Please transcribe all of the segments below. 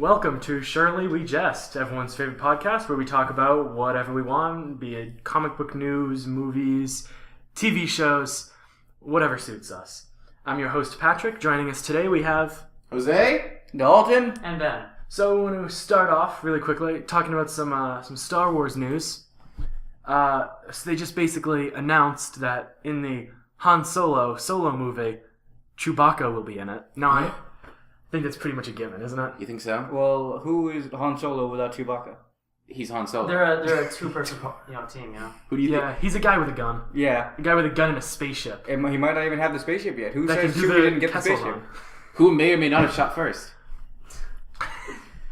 Welcome to Surely We Jest, everyone's favorite podcast where we talk about whatever we want, be it comic book news, movies, TV shows, whatever suits us. I'm your host, Patrick. Joining us today, we have Jose, Dalton, and Ben. So we want to start off really quickly talking about some Star Wars news. So they just basically announced that in the Han Solo movie, Chewbacca will be in it. Now, I think that's pretty much a given, isn't it? you think so? well, who is Han Solo without Chewbacca? He's Han Solo. They're a two-person team, Who do you Yeah, he's a guy with a gun. Yeah. A guy with a gun in a spaceship. He might not even have the spaceship yet. Who That says can do Chewie the didn't get the Kessel spaceship? Run. Who may or may not have shot first?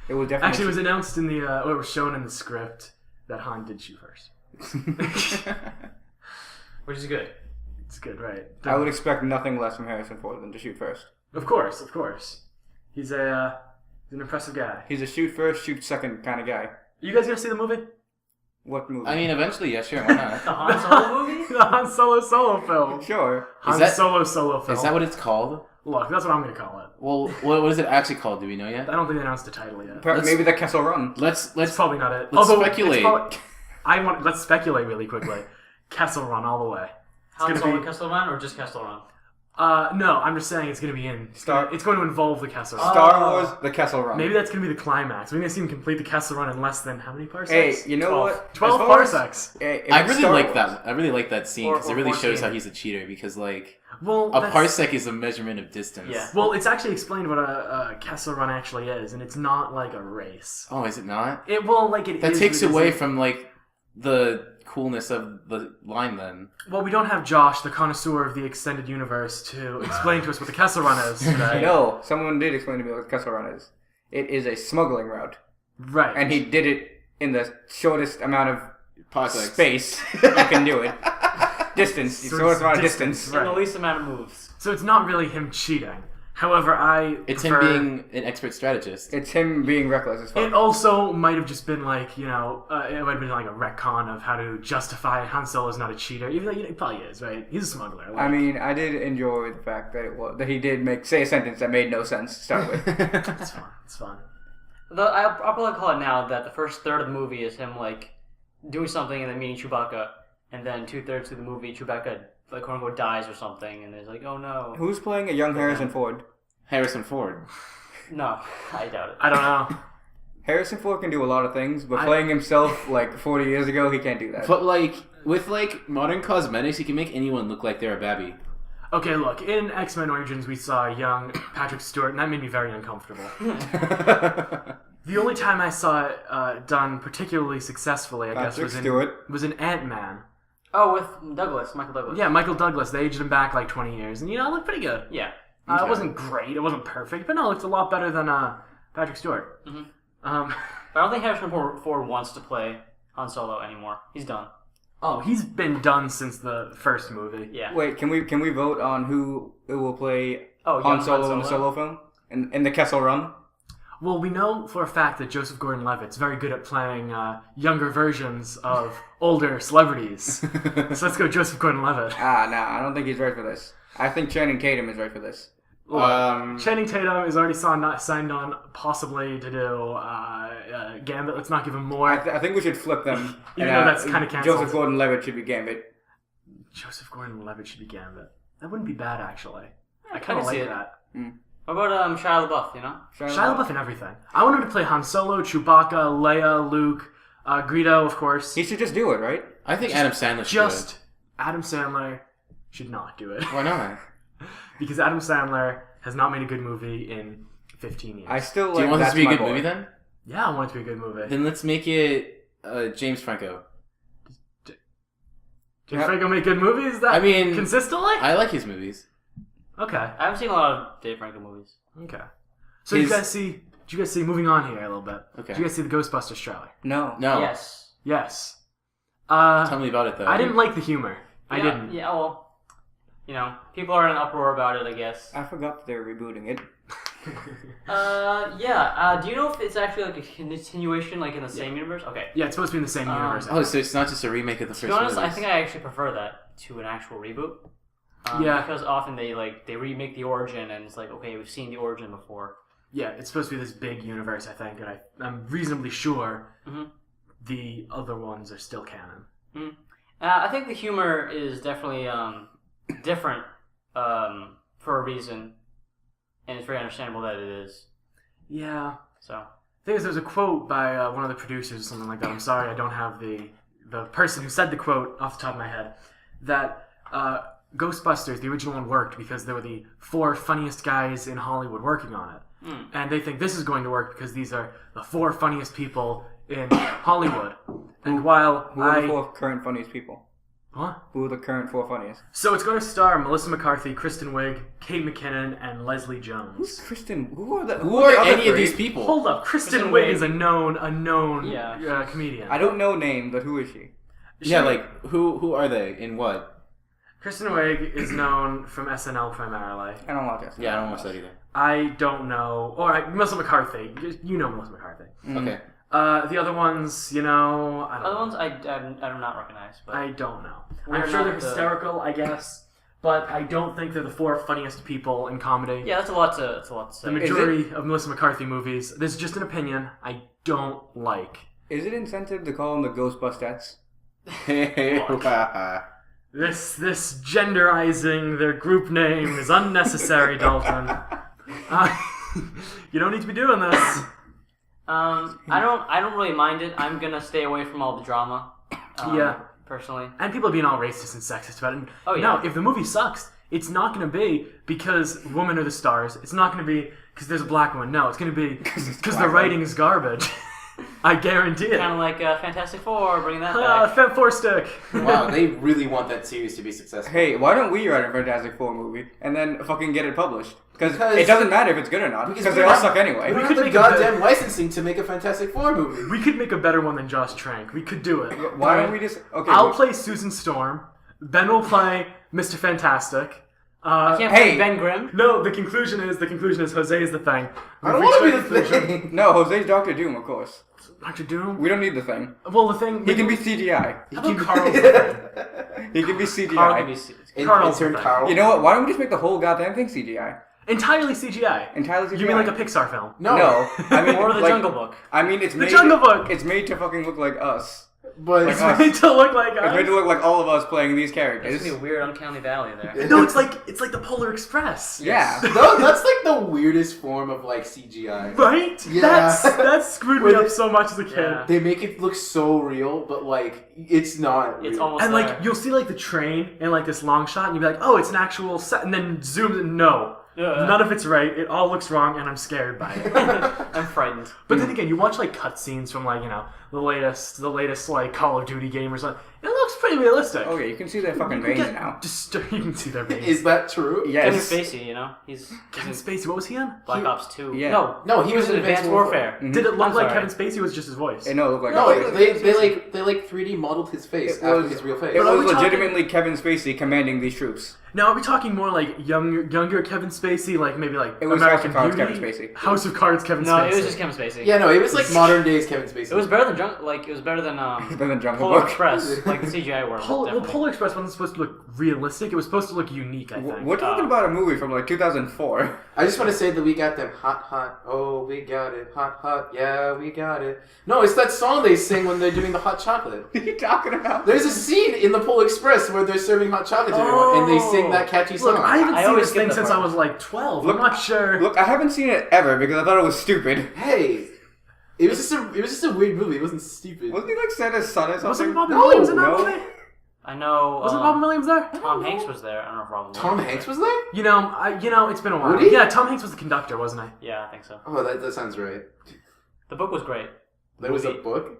It was definitely... Actually, it was announced in the, it was shown in the script that Han did shoot first. which is good. It's good, right? I would expect nothing less from Harrison Ford than to shoot first. Of course. He's an impressive guy. He's a shoot first, shoot second kind of guy. You guys gonna see the movie? What movie? I mean, eventually, yeah, sure, why not? The Han Solo movie? The Han Solo film. Sure. Han that- Solo film. Is that what it's called? Look, that's what I'm gonna call it. Well, what is it actually called? Do we know yet? I don't think they announced the title yet. Maybe the Kessel Run. Let's That's probably not it. let's Although, speculate. Let's speculate really quickly. Kessel Run all the way. Han gonna Solo be- Kessel Run or just Kessel Run? No, I'm just saying it's gonna be in. It's going to involve the Kessel Run. Star Wars, the Kessel Run. Maybe that's gonna be the climax. We're gonna see him complete the Kessel Run in less than how many parsecs? Hey, you know 12. what? 12 As far as- parsecs. if I it's really Star like Wars- that. I really like that scene because Or it really 14. shows how he's a cheater. Because like Well, a that's- parsec is a measurement of distance. Yeah. Well, it's actually explained what a Kessel Run actually is, and it's not like a race. Oh, is it not? That Takes away from like the coolness of the line. Then Well, we don't have Josh, the connoisseur of the extended universe, to explain to us what the Kessel Run is today. No, someone did explain to me what the Kessel Run is. It is a smuggling route. Right. And he did it in the shortest amount of parsecs. space you can do it. Distance. The So shortest it's amount of distance. distance. Right. And the least amount of moves. So it's not really him cheating. However, It's prefer... him being an expert strategist. It's him being reckless as fuck. It also might have just been like, it might have been like a retcon of how to justify Han Solo's not a cheater, even though he probably is, right? He's a smuggler. I mean, I did enjoy the fact that he did say a sentence that made no sense to start with. It's fun. It's fun. I'll probably call it now that the first third of the movie is him like doing something and then meeting Chewbacca, and then 2/3 of the movie Chewbacca like quote unquote dies or something, and there's like, oh no. Who's playing a young Harrison Ford? Harrison Ford. No, I doubt it. I don't know. Harrison Ford can do a lot of things, but playing himself like 40 years ago, he can't do that. But like with like modern cosmetics, you can make anyone look like they're a babby. Okay, look, in X-Men Origins we saw young Patrick Stewart, and that made me very uncomfortable. The only time I saw it done particularly successfully, I guess, was in Ant-Man. Oh, with Michael Douglas. Yeah, Michael Douglas. They aged him back like 20 years, and it looked pretty good. Yeah. It wasn't great, it wasn't perfect, but no, it looked a lot better than Patrick Stewart. Mm-hmm. But I don't think Harrison Ford wants to play Han Solo anymore. He's done. Oh, he's been done since the first movie. Yeah. Wait, can we vote on who will play young Han Solo in the Solo film? In the Kessel Run? Well, we know for a fact that Joseph Gordon-Levitt's very good at playing younger versions of older celebrities. So let's go Joseph Gordon-Levitt. No, I don't think he's right for this. I think Channing Tatum is right for this. Channing Tatum is already signed on possibly to do Gambit. Let's not give him more. I think we should flip them. Even though that's kind of canceled. Joseph Gordon-Levitt should be Gambit. Joseph Gordon-Levitt should be Gambit. That wouldn't be bad, actually. I I kind of can see like it. that. What about Shia LaBeouf, you know? Shia LaBeouf and everything. I want him to play Han Solo, Chewbacca, Leia, Luke, Greedo, of course. He should just do it, right? I think Adam Sandler should. Adam Sandler should not do it. Why not? Because Adam Sandler has not made a good movie in 15 years. I still like. Do you want this to be a good My Boy. movie then? Yeah, I want it to be a good movie. Then let's make it James Franco. Did Franco make good movies? I mean, consistently? I like his movies. Okay. I haven't seen a lot of Dave Franco movies. Okay. So did you guys see, moving on here a little bit. Okay. Did you guys see the Ghostbusters trailer? No. Yes. Yes. Tell me about it though. I didn't like the humor. I didn't. Yeah, well, people are in an uproar about it, I guess. I forgot that they were rebooting it. Do you know if it's actually like a continuation, like in the same universe? Okay. Yeah, it's supposed to be in the same universe. Oh, so it's not just a remake of the first To be honest, movies. I think I actually prefer that to an actual reboot. Yeah. Because often they remake the origin and it's like, okay, we've seen the origin before. yeah, it's supposed to be this big universe, I think, and I'm reasonably sure the other ones are still canon. Mm-hmm. I think the humor is definitely different for a reason, and it's very understandable that it is. Yeah. So. There's a quote by one of the producers or something like that. I'm sorry, I don't have the person who said the quote off the top of my head. That Ghostbusters, the original one, worked because there were the 4 funniest guys in Hollywood working on it. And they think this is going to work because these are the 4 funniest people in Hollywood. And while Who are the 4 current funniest people? What? Who are the current 4 funniest? So it's going to star Melissa McCarthy, Kristen Wiig, Kate McKinnon, and Leslie Jones. Who's Kristen? Who are the any other of these 3? people? Hold up, Kristen Kristen Wiig Wiig. is a known Yeah. comedian. I don't know name, but who is she? Yeah, like who are they in what? Kristen Wiig is known from SNL primarily. I don't watch it. Yeah, I don't watch that either. I don't know. Melissa McCarthy. You know Melissa McCarthy. Okay. The other ones, I don't Other know. ones I do not recognize. But I don't know. We're I'm sure not they're the- hysterical, I guess, but I don't think they're the 4 funniest people in comedy. yeah, that's a lot to say. The majority of Melissa McCarthy movies, this is just an opinion, I don't like. Is it incentive to call them the Ghostbusters? This genderizing their group name is unnecessary, Dalton. You don't need to be doing this. I don't really mind it. I'm gonna stay away from all the drama. Yeah. Personally. And people being all racist and sexist about it. Oh, yeah. No, if the movie sucks, it's not going to be because women are the stars. It's not going to be because there's a black woman. No, it's going to be because the writing is garbage. I guarantee it. Kind of like Fantastic Four, bringing that back. Fem Four Stick. Wow, they really want that series to be successful. Hey, why don't we write a Fantastic Four movie and then fucking get it published? Because Because- it doesn't matter if it's good or not, because they we're all not- suck anyway. We We don't could have the make a goddamn licensing to make a Fantastic Four movie. We could make a better one than Josh Trank. We could do it. Why don't we just... Okay, I'll play Susan Storm. Ben will play Mr. Fantastic. I can't Hey. play Ben Grimm. No, the conclusion is Jose is the thing. I don't want to be the thing. No, Jose's Doctor Doom, of course. Dr. Doom? We don't need the thing. Well, the thing... He can be CGI. How about Carl's the thing? He can be CGI. Carl can be Carl's Intern the thing. Carl. You know what? Why don't we just make the whole goddamn thing CGI? Entirely CGI. Entirely CGI. You mean like a Pixar film? No. I mean, Or the like, Jungle Book. I mean, it's made... Jungle Book! It's made to fucking look like us. But It's made to look like It's made to look like all of us playing these characters. It's gonna be a weird uncanny valley there. No, it's like the Polar Express. Yeah. no, that's like the weirdest form of like CGI. Right? Yeah. That screwed me up so much as a kid. Yeah. They make it look so real, but like it's not. It's real. almost And like there. you'll see like the train in like this long shot, and you'll be like, "Oh, it's an actual set," and then zooms in. No, Yeah. none of it's right. It all looks wrong, and I'm scared by it. I'm frightened. But then again, you watch like cutscenes from like the latest like Call of Duty game or something. It looks pretty realistic. Oh yeah, you can see their fucking You can veins get now. you can see their veins. Is that true? Yes. Kevin Spacey, you know, he's Kevin in Spacey? What was he in? Black Ops 2. Yeah. No, he was in Advanced Warfare. Did it look I'm like sorry. Kevin Spacey? Or was it just his voice? It no, it looked like No, they like 3D modeled his face It after was- his real face. It But are was we talking- legitimately Kevin Spacey commanding these troops. Now, are we talking more like younger Kevin Spacey, like maybe like It was American House of Cards Beauty? Kevin Spacey. House of Cards Kevin No, Spacey. it was just Kevin Spacey. Yeah, no, it was like modern days Kevin Spacey. It was better than it was better than Better than Jungle Polar Book. Express, like the CGI work. Well, Polar Express wasn't supposed to look realistic. It was supposed to look unique, I think. We're talking about a movie from like 2004. I just want to say that we got them hot, oh, we got it, hot, yeah, we got it. No, it's that song they sing when they're doing the hot chocolate. What are you talking about? There's a scene in the Polar Express where they're serving hot chocolate to everyone, and they sing that catchy song. Look, I haven't I seen always this skip thing that since part. I was like 12. Look- I'm not sure. Look, I haven't seen it ever because I thought it was stupid. Hey, it was just a weird movie. It wasn't stupid. Wasn't he like Santa's son or something? Wasn't Robin No, Williams in that no. movie? I know. Wasn't Robin Williams there? Tom Hanks was there. I don't know if Robin. Tom Williams Hanks was there? You know, it's been a while. Woody? Yeah, Tom Hanks was the conductor, wasn't he? Yeah, I think so. Oh, that sounds right. The book was great. There was a Movie. book.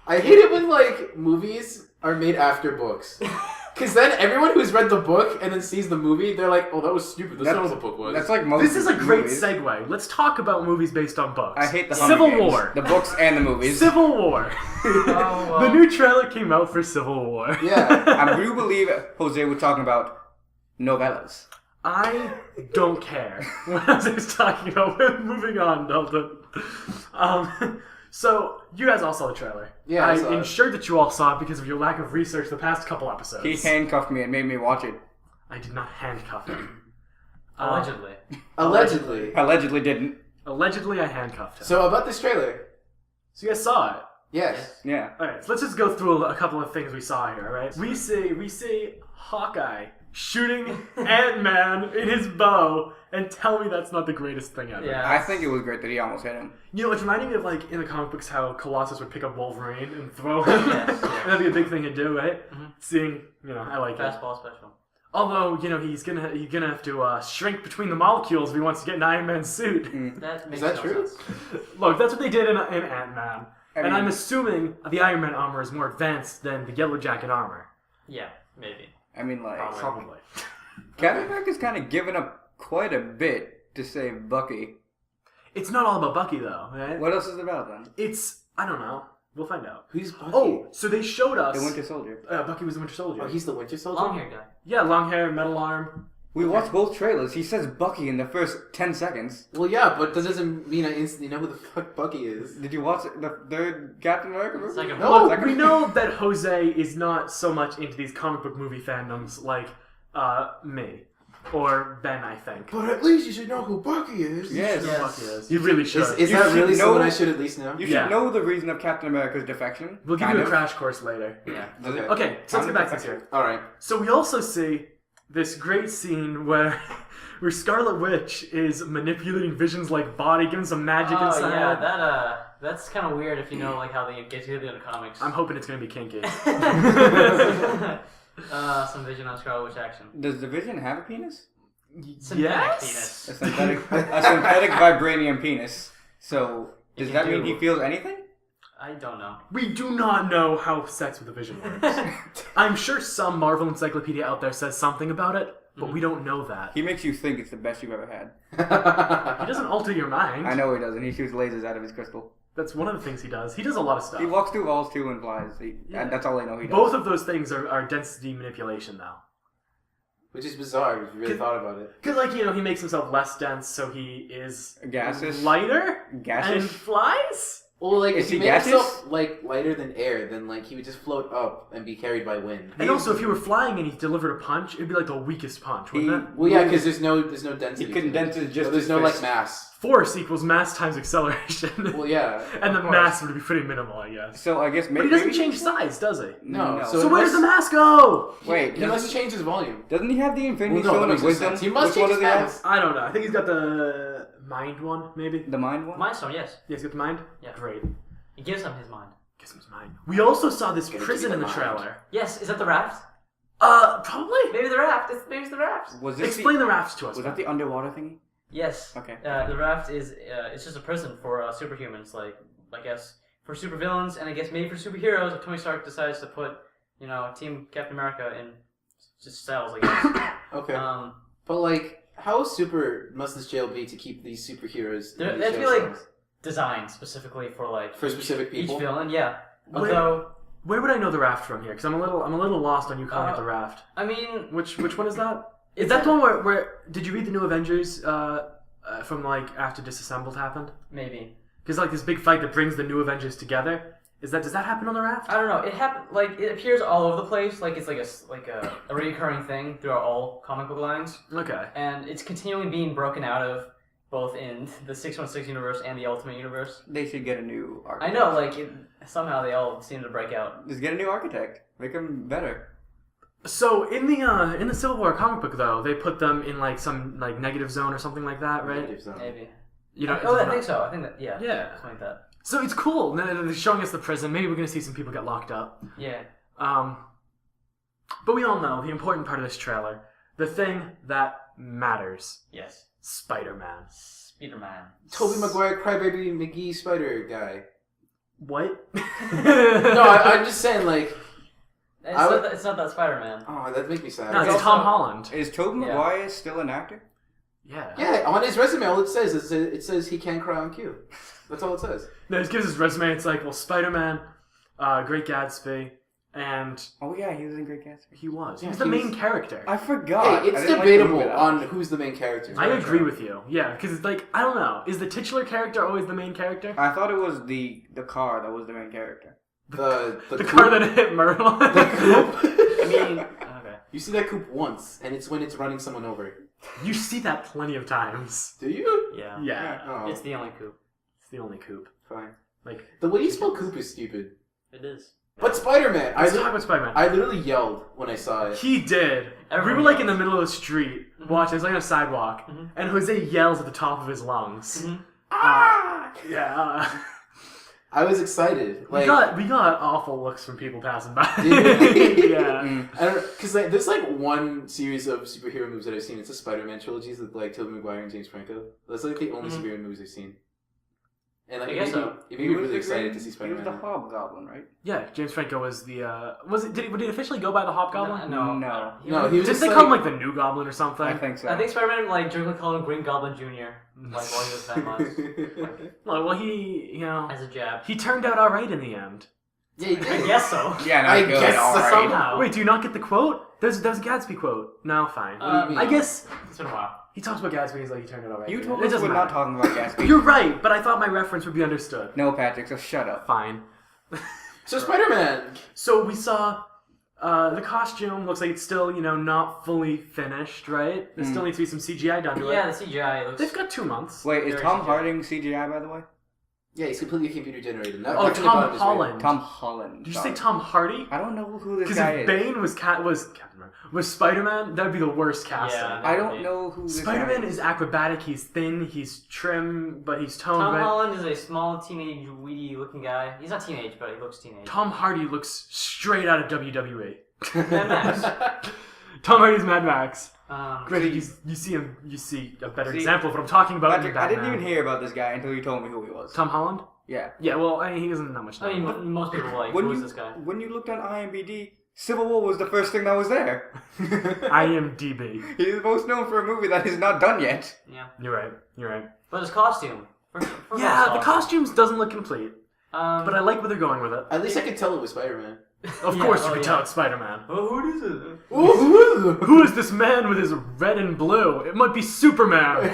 I hate it when like movies are made after books. Because then everyone who's read the book and then sees the movie, they're like, "Oh, that was stupid. That's not what the book was." That's like most This is a great movies. segue. Let's talk about movies based on books. I hate the Civil Hunger Games. War. The books and the movies. Civil War. Oh, well. The new trailer came out for Civil War. yeah. I do believe Jose was talking about novellas. I don't care what I was talking about. Moving on, Dalton. So, you guys all saw the trailer. Yeah, I saw I'm it. sure that you all saw it because of your lack of research the past couple episodes. He handcuffed me and made me watch it. I did not handcuff him. Allegedly. Allegedly. Allegedly didn't. Allegedly, I handcuffed him. So about this trailer. So you guys saw it. Yes. Yeah. All right, so let's just go through a couple of things we saw here. All right, we see Hawkeye shooting Ant-Man in his bow, and tell me that's not the greatest thing ever. Yeah. I think it was great that he almost hit him. You know, it's reminding me of like in the comic books how Colossus would pick up Wolverine and throw him. Yes, yeah. And that'd be a big thing to do, right? Mhm. Seeing, you know, I like it. Fastball special. Although, you know, he's gonna have to shrink between the molecules if he wants to get an Iron Man suit. That makes Is that no true? sense. Look, that's what they did in Ant-Man. I mean- And I'm assuming the Iron Man armor is more advanced than the Yellow Jacket armor. Yeah, maybe. I mean, like, Probably. Captain America's kind of given up quite a bit to save Bucky. It's not all about Bucky, though, right? What else is it about then? It's, I don't know. We'll find out. Who's Bucky? Oh, so they showed us... The Winter Soldier. Bucky was the Winter Soldier. Oh, he's the Winter Soldier? Long hair guy. Yeah, long hair, metal arm. We watched both trailers. He says Bucky in the first 10 seconds. Well, yeah, but that doesn't mean I instantly know who the fuck Bucky is. Did you watch the third Captain America movie? Second No. Look, we know that Jose is not so much into these comic book movie fandoms like me. Or Ben, I think. But at least you should know who Bucky is. Yes. Who Bucky is. You really should. Is You that should really know- someone I should at least know? You should Yeah. know the reason of Captain America's defection. We'll give kind you a of. crash course later. Yeah. Okay. Okay, so let's get back to this here. Alright. So we also see this great scene where Scarlet Witch is manipulating Vision's like body, giving some magic Oh inside. yeah, that's kind of weird if you know like how they get to the comics. I'm hoping it's gonna be kinky. Some Vision on Scarlet Witch action. Does the Vision have a penis? Synthetic Yes. penis. A synthetic vibranium penis. So, does You that do. mean he feels anything? I don't know. We do not know how sex with the Vision works. I'm sure some Marvel encyclopedia out there says something about it, but we don't know that. He makes you think it's the best you've ever had. He doesn't alter your mind. I know he doesn't. He shoots lasers out of his crystal. That's one of the things he does. He does a lot of stuff. He walks through walls too and flies. And that's all I know he does. Both of those things are density manipulation, though. Which is bizarre if you really thought about it. Because, like, you know, he makes himself less dense, so he is Gaseous? lighter and Gaseous? flies. Well, like, Is if he he made gaseous? himself, like, lighter than air, then, like, he would just float up and be carried by wind. And also, if he were flying and he delivered a punch, it'd be like the weakest punch, wouldn't it? Well, yeah, because there's no density. He to it. condenses just So there's his no, like, fist. mass. Force equals mass times acceleration. Well, yeah. And the of course. mass would be pretty minimal, I guess. So I guess But maybe... he doesn't change size, does he? No, So it where does must- the mass go? Wait, He must change his volume. doesn't he have the Infinity Well, no, Stone that of makes no Wisdom? sense. He must Which one change does he his have? mass. I don't know. I think he's got the mind one, maybe. The mind one? Mind Stone, yes. Yeah, he's got the mind? Yeah. Great. It gives him his mind. Guess it was mine. We also saw this Gotta prison keep in the in mind. trailer. Yes, is that the raft? Probably. Maybe the raft. Maybe it's the raft. Was this Explain the rafts to us. Was that the underwater thingy? Yes. Okay. The raft is it's just a prison for superhumans, like I guess for supervillains, and I guess maybe for superheroes. If Tony Stark decides to put Team Captain America in just cells, I guess. Okay. But, like, how super must this jail be to keep these superheroes They in these have to be jail like cells? designed specifically for like For specific people? Each villain, yeah. Where- Although, Where would I know the raft from here? Because I'm a little lost on you calling it the raft. I mean, Which one is that? Is It's that a- the one where did you read the New Avengers from like after Disassembled happened? maybe. Because like this big fight that brings the New Avengers together. Does that happen on the raft? I don't know. It happened like it appears all over the place. Like it's like a recurring thing throughout all comic book lines, Okay. and it's continually being broken out of both in the 616 universe and the Ultimate universe. They should get a new architect. I know, like somehow they all seem to break out. Just get a new architect. Make him better. So in the Civil War comic book though, they put them in like some like negative zone or something like that, right? Negative zone. Maybe. You know. Oh, I think so. I think that. Yeah. Yeah. Something like that. So it's cool. They're showing us the prison. Maybe we're gonna see some people get locked up. Yeah. But we all know the important part of this trailer, the thing that matters. Yes. Spider-Man. Spider-Man. Tobey Maguire, Crybaby McGee, Spider guy. What? No, I'm just saying, like, It's not that Spider-Man. oh, that makes me sad. No, it's also- Tom Holland. Is Tobey Yeah. Maguire still an actor? Yeah. Yeah, on his resume, all it says he can cry on cue. That's all it says. No, it gives his resume. It's like, well, Spider-Man, Great Gatsby, and Oh yeah, he was in Great Gatsby. he was. Yeah, He's the he main was- character. I forgot. Hey, it's I didn't like the debatable movie that on much. who's the main character. I agree with you. Yeah, because it's like, I don't know. Is the titular character always the main character? I thought it was the car that was the main character. The The coupe- car that hit Myrtle. The coupe. I mean, okay. You see that coupe once, and it's when it's running someone over. You see that plenty of times. Do you? Yeah. Yeah. Oh, It's the only coupe. It's the only coupe. fine. Like, The way you spell coop is stupid. It is. But Spider-Man, let's talk about Spider-Man. I literally yelled when I saw it. He did. Everyone we were like in yells. the middle of the street watching. It's like on a sidewalk, and Jose yells at the top of his lungs. Ah! Yeah. I was excited. We Like, got awful looks from people passing by. Did you? Yeah. I don't know, because like, there's like one series of superhero movies that I've seen. It's a Spider-Man trilogy with like Tobey Maguire and James Franco. That's like the only superhero movies I've seen. And like, I guess so. It made me really excited to see He was Spider-Man. the Hobgoblin, right? Yeah, James Franco was the. Was it? Did it officially go by the Hobgoblin? No. No. No, he was Did just they like, call him like the New Goblin or something? I think so. I think Spider-Man like jokingly called him Green Goblin Jr. Like while he was 10 months Well, he as a jab. he turned out all right in the end. Yeah, he did. I guess so. Yeah, not I good. guess All right. Somehow. Wait, do you not get the quote? There's a Gatsby quote. No, fine. What do you mean? I guess It's been a while. he talks about Gatsby. He's like he turned out all right. You It told us doesn't we're not matter. talking about Gatsby. You're right, but I thought my reference would be understood. No, Patrick, so shut up. Fine. So Spider-Man. So we saw the costume. Looks like it's still not fully finished, right? There still needs to be some CGI done to Yeah, it. the CGI looks. They've got 2 months. Wait, is Very Tom CGI. Harding CGI, by the way? Yeah, he's completely computer generated. Not, Oh, nothing Tom about him is real. Holland. Tom Holland. Did you say sorry. Tom Hardy? I don't know who this Because guy if is. Bane was Spider-Man, that'd be the worst casting. Yeah. I don't know who this Spider-Man guy is acrobatic. He's thin. He's trim, but he's toned. Tom right? Holland is a small teenage weedy looking guy. He's not teenage, but he looks teenage. Tom Hardy looks straight out of WWE. Mad Max. Tom Hardy's Mad Max. Um, Granted, you see him. You see a better See, example of what I'm talking about. Patrick, in I didn't Batman. even hear about this guy until you told me who he was. Tom Holland. Yeah. Yeah, well, he doesn't that much. I mean, known. most people like, When who is you, this guy? when you looked on IMDb, Civil War was the first thing that was there. IMDb. He's most known for a movie that is not done yet. Yeah. You're right. You're right. But his costume. Yeah, the costumes doesn't look complete, Um, but I like where they're going with it. At least I could tell it was Spider-Man. Of Yeah, course, you oh, can yeah. tell it's Spider-Man. Oh, who is it? Who is this man with his red and blue? It might be Superman.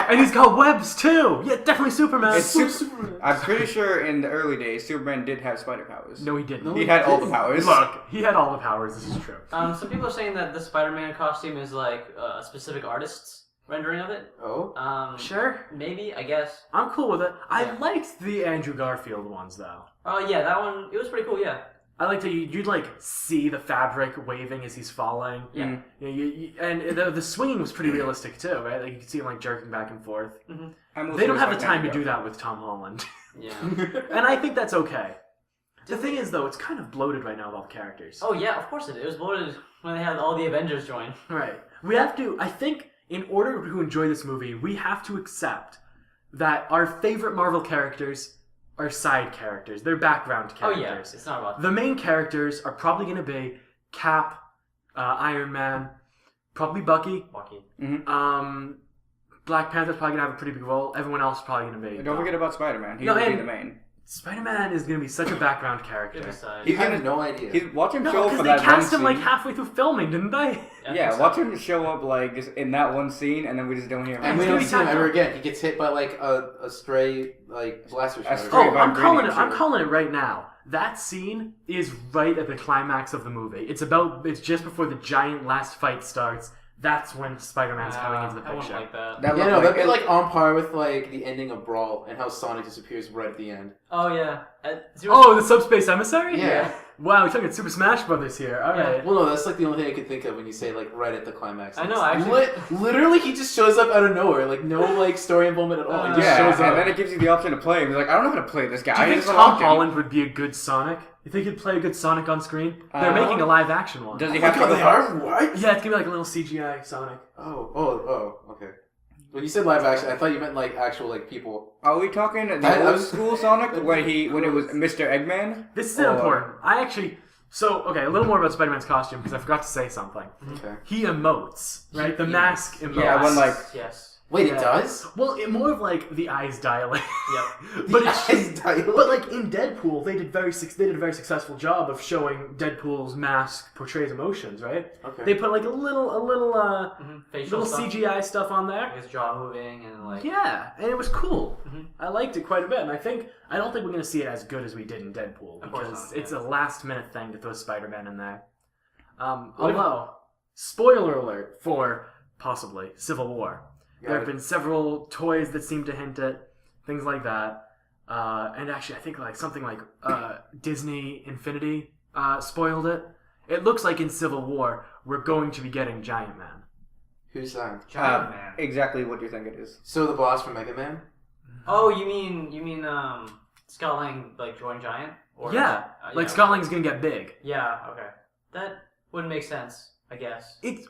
And he's got webs too. Yeah, definitely Superman. It's Superman. I'm pretty sure in the early days, Superman did have spider powers. No, he didn't. No, He had all the powers. Look, he had all the powers. This is true. Some people are saying that the Spider-Man costume is like a specific artist's rendering of it. Oh? Sure, Maybe, I guess. I'm cool with it. I Yeah. liked the Andrew Garfield ones though. Oh, yeah, that one, it was pretty cool, yeah. I liked that you'd like see the fabric waving as he's falling. Yeah. And the swinging was pretty realistic too, right? Like you could see him like jerking back and forth. I They don't have the time to do that with Tom Holland, Yeah. and I think that's okay. The thing is, though, it's kind of bloated right now with all the characters. Oh, yeah, of course it is. It was bloated when they had all the Avengers join. Right. We have to. I think in order to enjoy this movie, we have to accept that our favorite Marvel characters are side characters. They're background Oh, characters. yeah, it's not about The main characters are probably going to be Cap, Iron Man, probably Bucky. Bucky. Black Panther's probably going to have a pretty big role. Everyone else is probably going to be. Don't forget about Spider-Man. He No, will be and- the main. Spider-Man is going to be such a background character. Good aside. He's I have gonna- no idea. He's watch him No, show up because for they that one cast him scene. like halfway through filming, didn't they? Yeah, watch him show up like just in that one scene, and then we just don't hear him. and we It's don't gonna be see him time ever though. again. He gets hit by like a stray like blaster shot. stray- Oh, of I'm calling it. ingredients, I'm sure. calling it right now. That scene is right at the climax of the movie. It's just before the giant last fight starts. That's when Spider-Man's coming into the I wouldn't picture. like that. That Yeah, looked no, that'd be it- like on par with like the ending of Brawl and how Sonic disappears right at the end. Oh, yeah. Oh, the subspace emissary? Yeah. Wow, we're talking Super Smash Brothers here. All right. Well, no, that's like the only thing I could think of when you say like right at the climax. I know, actually. Literally, he just shows up out of nowhere, like no like story involvement at all. He just Yeah, shows and up. then it gives you the option to play him. He's like, I don't know how to play this guy. Do you think Just Tom unlocked him. Holland would be a good Sonic? You think he'd play a good Sonic on screen? They're making a live action one. Does he Oh my have to God, go? they are? What? Yeah, it's gonna be like a little CGI Sonic. Oh, okay. When you said live action, I thought you meant like actual like people. Are we talking I the old was- school Sonic when it was Mr. Eggman? This is Or- important. Okay, a little more about Spider-Man's costume because I forgot to say something. Okay. He emotes, right? The mask emotes. Yeah, when like Yes. Wait, Yeah. it does? Well, more of like the eyes dilate. Yep. but The it's eyes dilate? But like in Deadpool, they did a very successful job of showing Deadpool's mask portrays emotions, right? Okay. They put like a little Facial little stuff. CGI stuff on there. Like his jaw moving and like... Yeah, and it was cool. I liked it quite a bit, and I don't think we're gonna see it as good as we did in Deadpool Of course because not, it's a last minute thing to throw Spider-Man in there. What if- Although, spoiler alert for possibly Civil War. Got There have it. been several toys that seem to hint at things like that. And actually, I think like something like Disney Infinity spoiled it. It looks like in Civil War we're going to be getting Giant Man. Who's that? Giant Man. Exactly what you think it is. So the boss from Mega Man? Oh, you mean Scott Lang like joined Giant? Or Yeah, like yeah. Scott Lang's gonna get big. Yeah. Okay. That would make sense, I guess. It's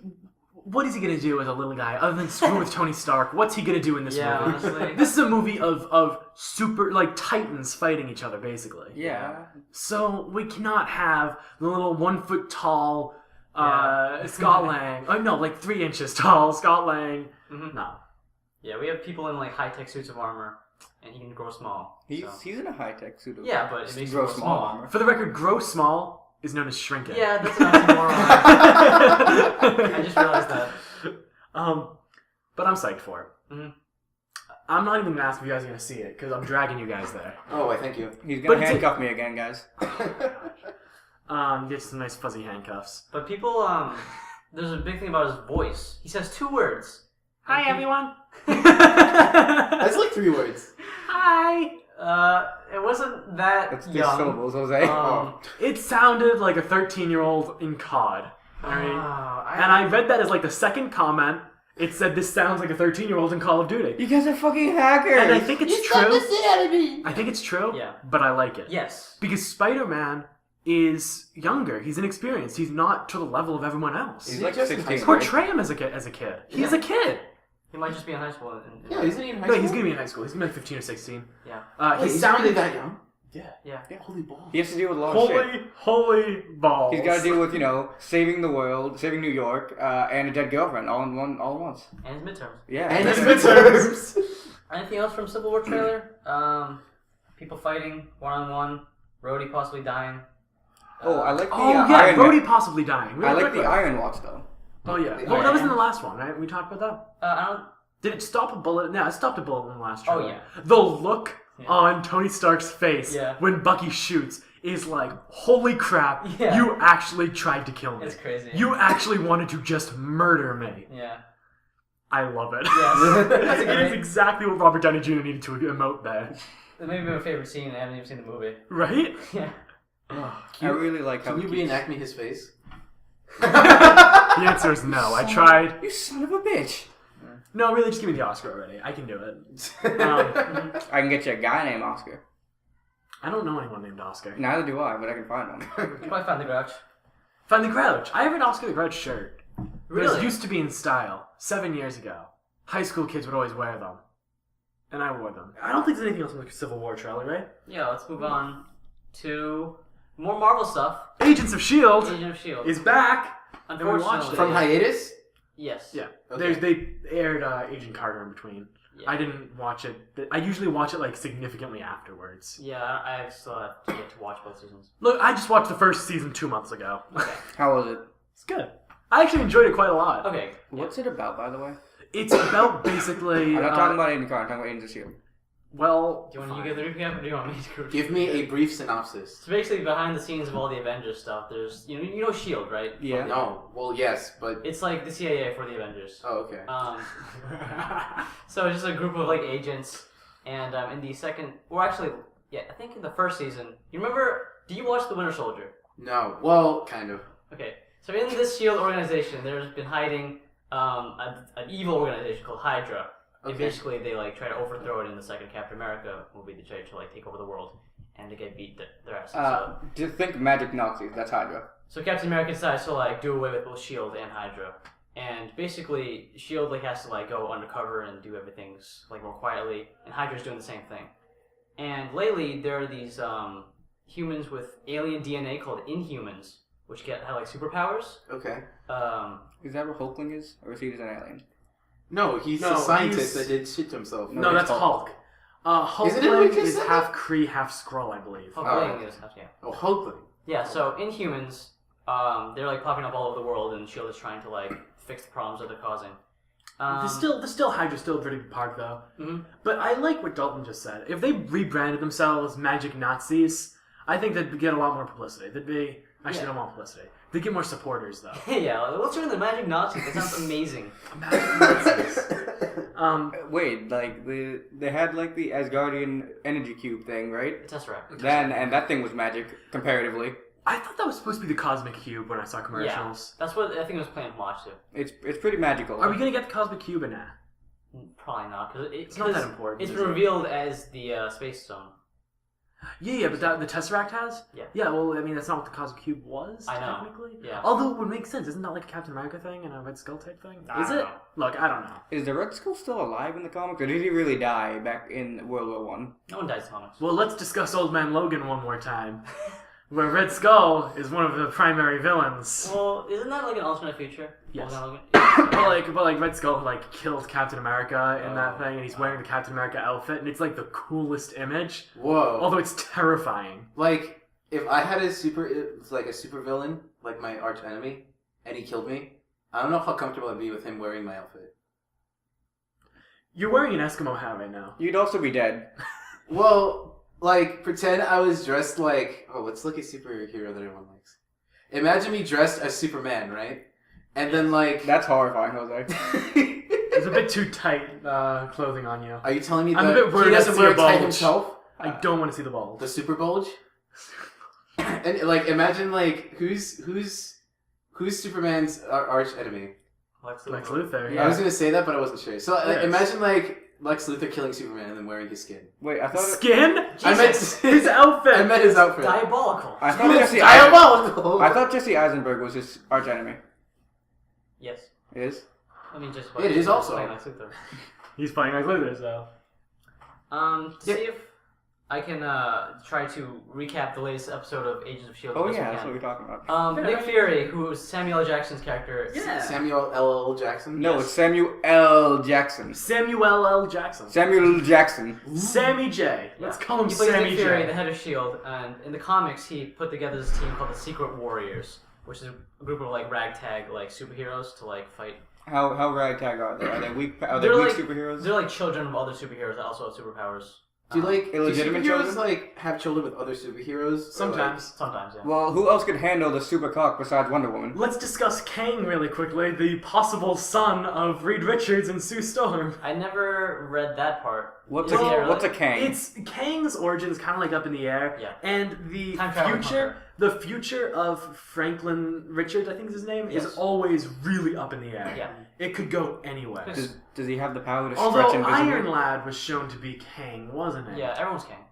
what is he gonna do as a little guy other than screw with Tony Stark? What's he gonna do in this Yeah, movie? honestly. This is a movie of super like titans fighting each other basically. Yeah. So we cannot have the little 1 foot tall Yeah. Scott Lang. Oh no, like 3 inches tall Scott Lang. Mhm. No. Yeah, we have people in like high tech suits of armor, and he can grow small. He's so. in a high tech suit. Yeah, but it makes him grow grow small small. armor. For the record, grow small is known as shrinking. Yeah, that's an oxymoron. I just realized that. But I'm psyched for it. Mhm. I'm not even gonna ask if you guys are gonna see it because I'm dragging you guys there. Oh, I thank you. He's But gonna it's a- handcuff me again, guys. Get some nice fuzzy handcuffs. But people, there's a big thing about his voice. He says 2 words. Hi everyone. That's like 3 words. Hi. It wasn't that That's 2 young. syllables, Jose. It sounded like a 13-year-old in COD. Alright. And I read that as like the second comment. It said this sounds like a 13-year-old in Call of Duty. You guys are fucking hackers! And I think it's true. out of me. I think it's true. Yeah. But I like it. Yes. Because Spider-Man is younger. He's inexperienced. He's not to the level of everyone else. He's he like just in 16, high school? right? Portray him as a kid. He's Yeah. a kid. He might just be in high school. Yeah, isn't he in high No, school? he's gonna be in high school. He's gonna be like 15 or 16. Yeah. Wait, He he's sounded really that young? Yeah. Holy balls. He has to deal with a lot of shit. holy balls. He's got to deal with, saving the world, saving New York, and a dead girlfriend all at once. And his midterms. Yeah. And his That's midterms. Anything else from Civil War trailer? People fighting one-on-one. Rhodey possibly dying. Oh, I like the Oh yeah, Iron Rhodey possibly dying. I like the Iron Watch though. Oh yeah. The Well, that was Iron- in the last one, right? We talked about that. I don't. Did it stop a bullet? No, it stopped a bullet in the last Oh, trailer. yeah. The look Yeah. on Tony Stark's face Yeah. when Bucky shoots is like, holy crap, Yeah. you actually tried to kill me. It's crazy. You actually wanted to just murder me. Yeah. I love it. Yes. That's a It great- is exactly what Robert Downey Jr. needed to emote there. That may be my favorite scene. I haven't even seen the movie. Right? Yeah. I really like how Can you he keeps- reenact me his face? The answer is no. I tried. You son of a bitch! No, really, just give me the Oscar already. I can do it. I can get you a guy named Oscar. I don't know anyone named Oscar. Neither do I, but I can find one. You probably find the Grouch. Find the Grouch. I have an Oscar the Grouch shirt. Really? Those used to be in style 7 years ago. High school kids would always wear them. And I wore them. I don't think there's anything else in the Civil War trailer, right? Yeah, let's move on to more Marvel stuff. Agents of S.H.I.E.L.D. Agent of S.H.I.E.L.D. is back. we watched Unfortunately. it. From hiatus? Yes. Yeah. Okay. They aired Agent Carter in between. Yeah. I didn't watch it. I usually watch it like significantly afterwards. Yeah, I still have to get to watch both seasons. Look, I just watched the first season 2 months ago. Okay. How was it? It's good. I actually enjoyed it quite a lot. Okay. What's it about, by the way? It's about basically. I'm not talking about Agent Carter, I'm talking about Agents of S.H.I.E.L.D. Well, Do you want to give the recap, or do you want me to Give me a brief synopsis. So basically, behind the scenes of all the Avengers stuff, there's you know Shield, right? Yeah. No. Well, yes, but... It's like the CIA for the Avengers. Oh, okay. So it's just a group of like agents, and in the second, or actually, yeah, I think in the first season, you remember? Do you watch The Winter Soldier? No. Well, kind of. Okay, so in this Shield organization, there's been hiding an evil organization called Hydra. And Okay. basically, they like try to overthrow it in the second Captain America movie. They try to like take over the world, and they get beat their asses. Just think magic Nazis, that's Hydra. So Captain America decides to like do away with both Shield and Hydra, and basically Shield like has to like go undercover and do everything like more quietly, and Hydra's doing the same thing. And lately there are these humans with alien DNA called Inhumans, which have like superpowers. Okay. Is that what Hulkling is? Or is he just an alien? No, he's No, a scientist he's- that did shit to himself. no, that's Hulk. Isn't it Hulkling Lucas is in half Kree, half Skrull, I believe. Hulkling is yeah. Oh, Hulkling. Yeah, so Inhumans, they're like popping up all over the world, and Shield is trying to like fix the problems that they're causing. There's still Hydra's still a pretty big part though. Mhm. But I like what Dalton just said. If they rebranded themselves Magic Nazis, I think they'd get a lot more publicity. They'd be Actually, I don't want publicity. They get more supporters, though. Yeah, let's join the Magic Nazis. That sounds amazing. Wait, like they had like the Asgardian energy cube thing, right? The Tesseract. Then and that thing was magic comparatively. I thought that was supposed to be the Cosmic Cube when I saw commercials. Yeah, that's what I think it was playing homage to. It's pretty magical. Are we gonna get the Cosmic Cube in that? Probably not, because It's not that important. It's is been it? revealed as the Space Stone. Yeah, but the Tesseract has? Yeah. Yeah, well, I mean, that's not what the Cosmic Cube was, I know. technically. Yeah. Although it would make sense. Isn't that like a Captain America thing and a Red Skull type thing? I Is don't it? know. Look, I don't know. Is the Red Skull still alive in the comics, or did he really die back in World War One? No one dies in comics. Well, let's discuss Old Man Logan one more time. Where Red Skull is one of the primary villains. Well, isn't that like an alternate future? Yes. Logan? But like Red Skull like killed Captain America in that thing, and he's wearing the Captain America outfit, and it's like the coolest image. Whoa. Although it's terrifying. Like, if I had a super villain, like my arch enemy, and he killed me, I don't know how comfortable I'd be with him wearing my outfit. You're wearing an Eskimo hat right now. You'd also be dead. Well, like, pretend I was dressed like... Oh, what's like a superhero that everyone likes? Imagine me dressed as Superman, right? And then, like... That's horrifying, Jose. It's a bit too tight clothing on you. Are you telling me I'm that a bit worried he to doesn't see wear a a tight bulge. himself? I don't want to see the bulge. The super bulge? And, like, imagine, like, who's Superman's arch enemy? Lex Lex Luthor. Luthor. I was gonna say that, but I wasn't sure. So, like, Yes. imagine, like, Lex Luthor killing Superman and then wearing his skin. Wait, I thought Skin? I meant His outfit. I meant his outfit. Diabolical. I thought It's Jesse diabolical! I thought Jesse Eisenberg was his arch enemy. Yes. Is? I mean, just... It is also. playing Lex Luthor. He's playing Lex Luthor, so. To see if I can try to recap the latest episode of Agents of S.H.I.E.L.D. Oh as yeah, we that's can. what we're talking about. Nick Fury, who was Samuel L. Jackson's character. Yeah. Samuel L. Jackson? No, Yes. it's Samuel L. Jackson. Samuel L. Jackson. Samuel L. Jackson. Sammy J. Let's call him He plays Sammy Nick Fury, J. the head of S.H.I.E.L.D., and in the comics, he put together this team called the Secret Warriors, which is a group of like ragtag like superheroes to like fight. How ragtag are they? Are they weak? Are they They're weak like- superheroes? They're like children of other superheroes that also have superpowers. Do like illegitimate superheroes children? like have children with other superheroes? Or, Sometimes. Sometimes, yeah. Well, who else could handle the super cock besides Wonder Woman? Let's discuss Kang really quickly, the possible son of Reed Richards and Sue Storm. I never read that part. What's Is a it really? what's a Kang? It's Kang's origin is kind of like up in the air, Yeah. and the Time travel future of Franklin Richards, I think is his name, Yes. is always really up in the air. Yeah. It could go anywhere. Does he have the power to Although stretch invisibly? Iron Lad was shown to be Kang, wasn't it? Yeah, everyone's Kang.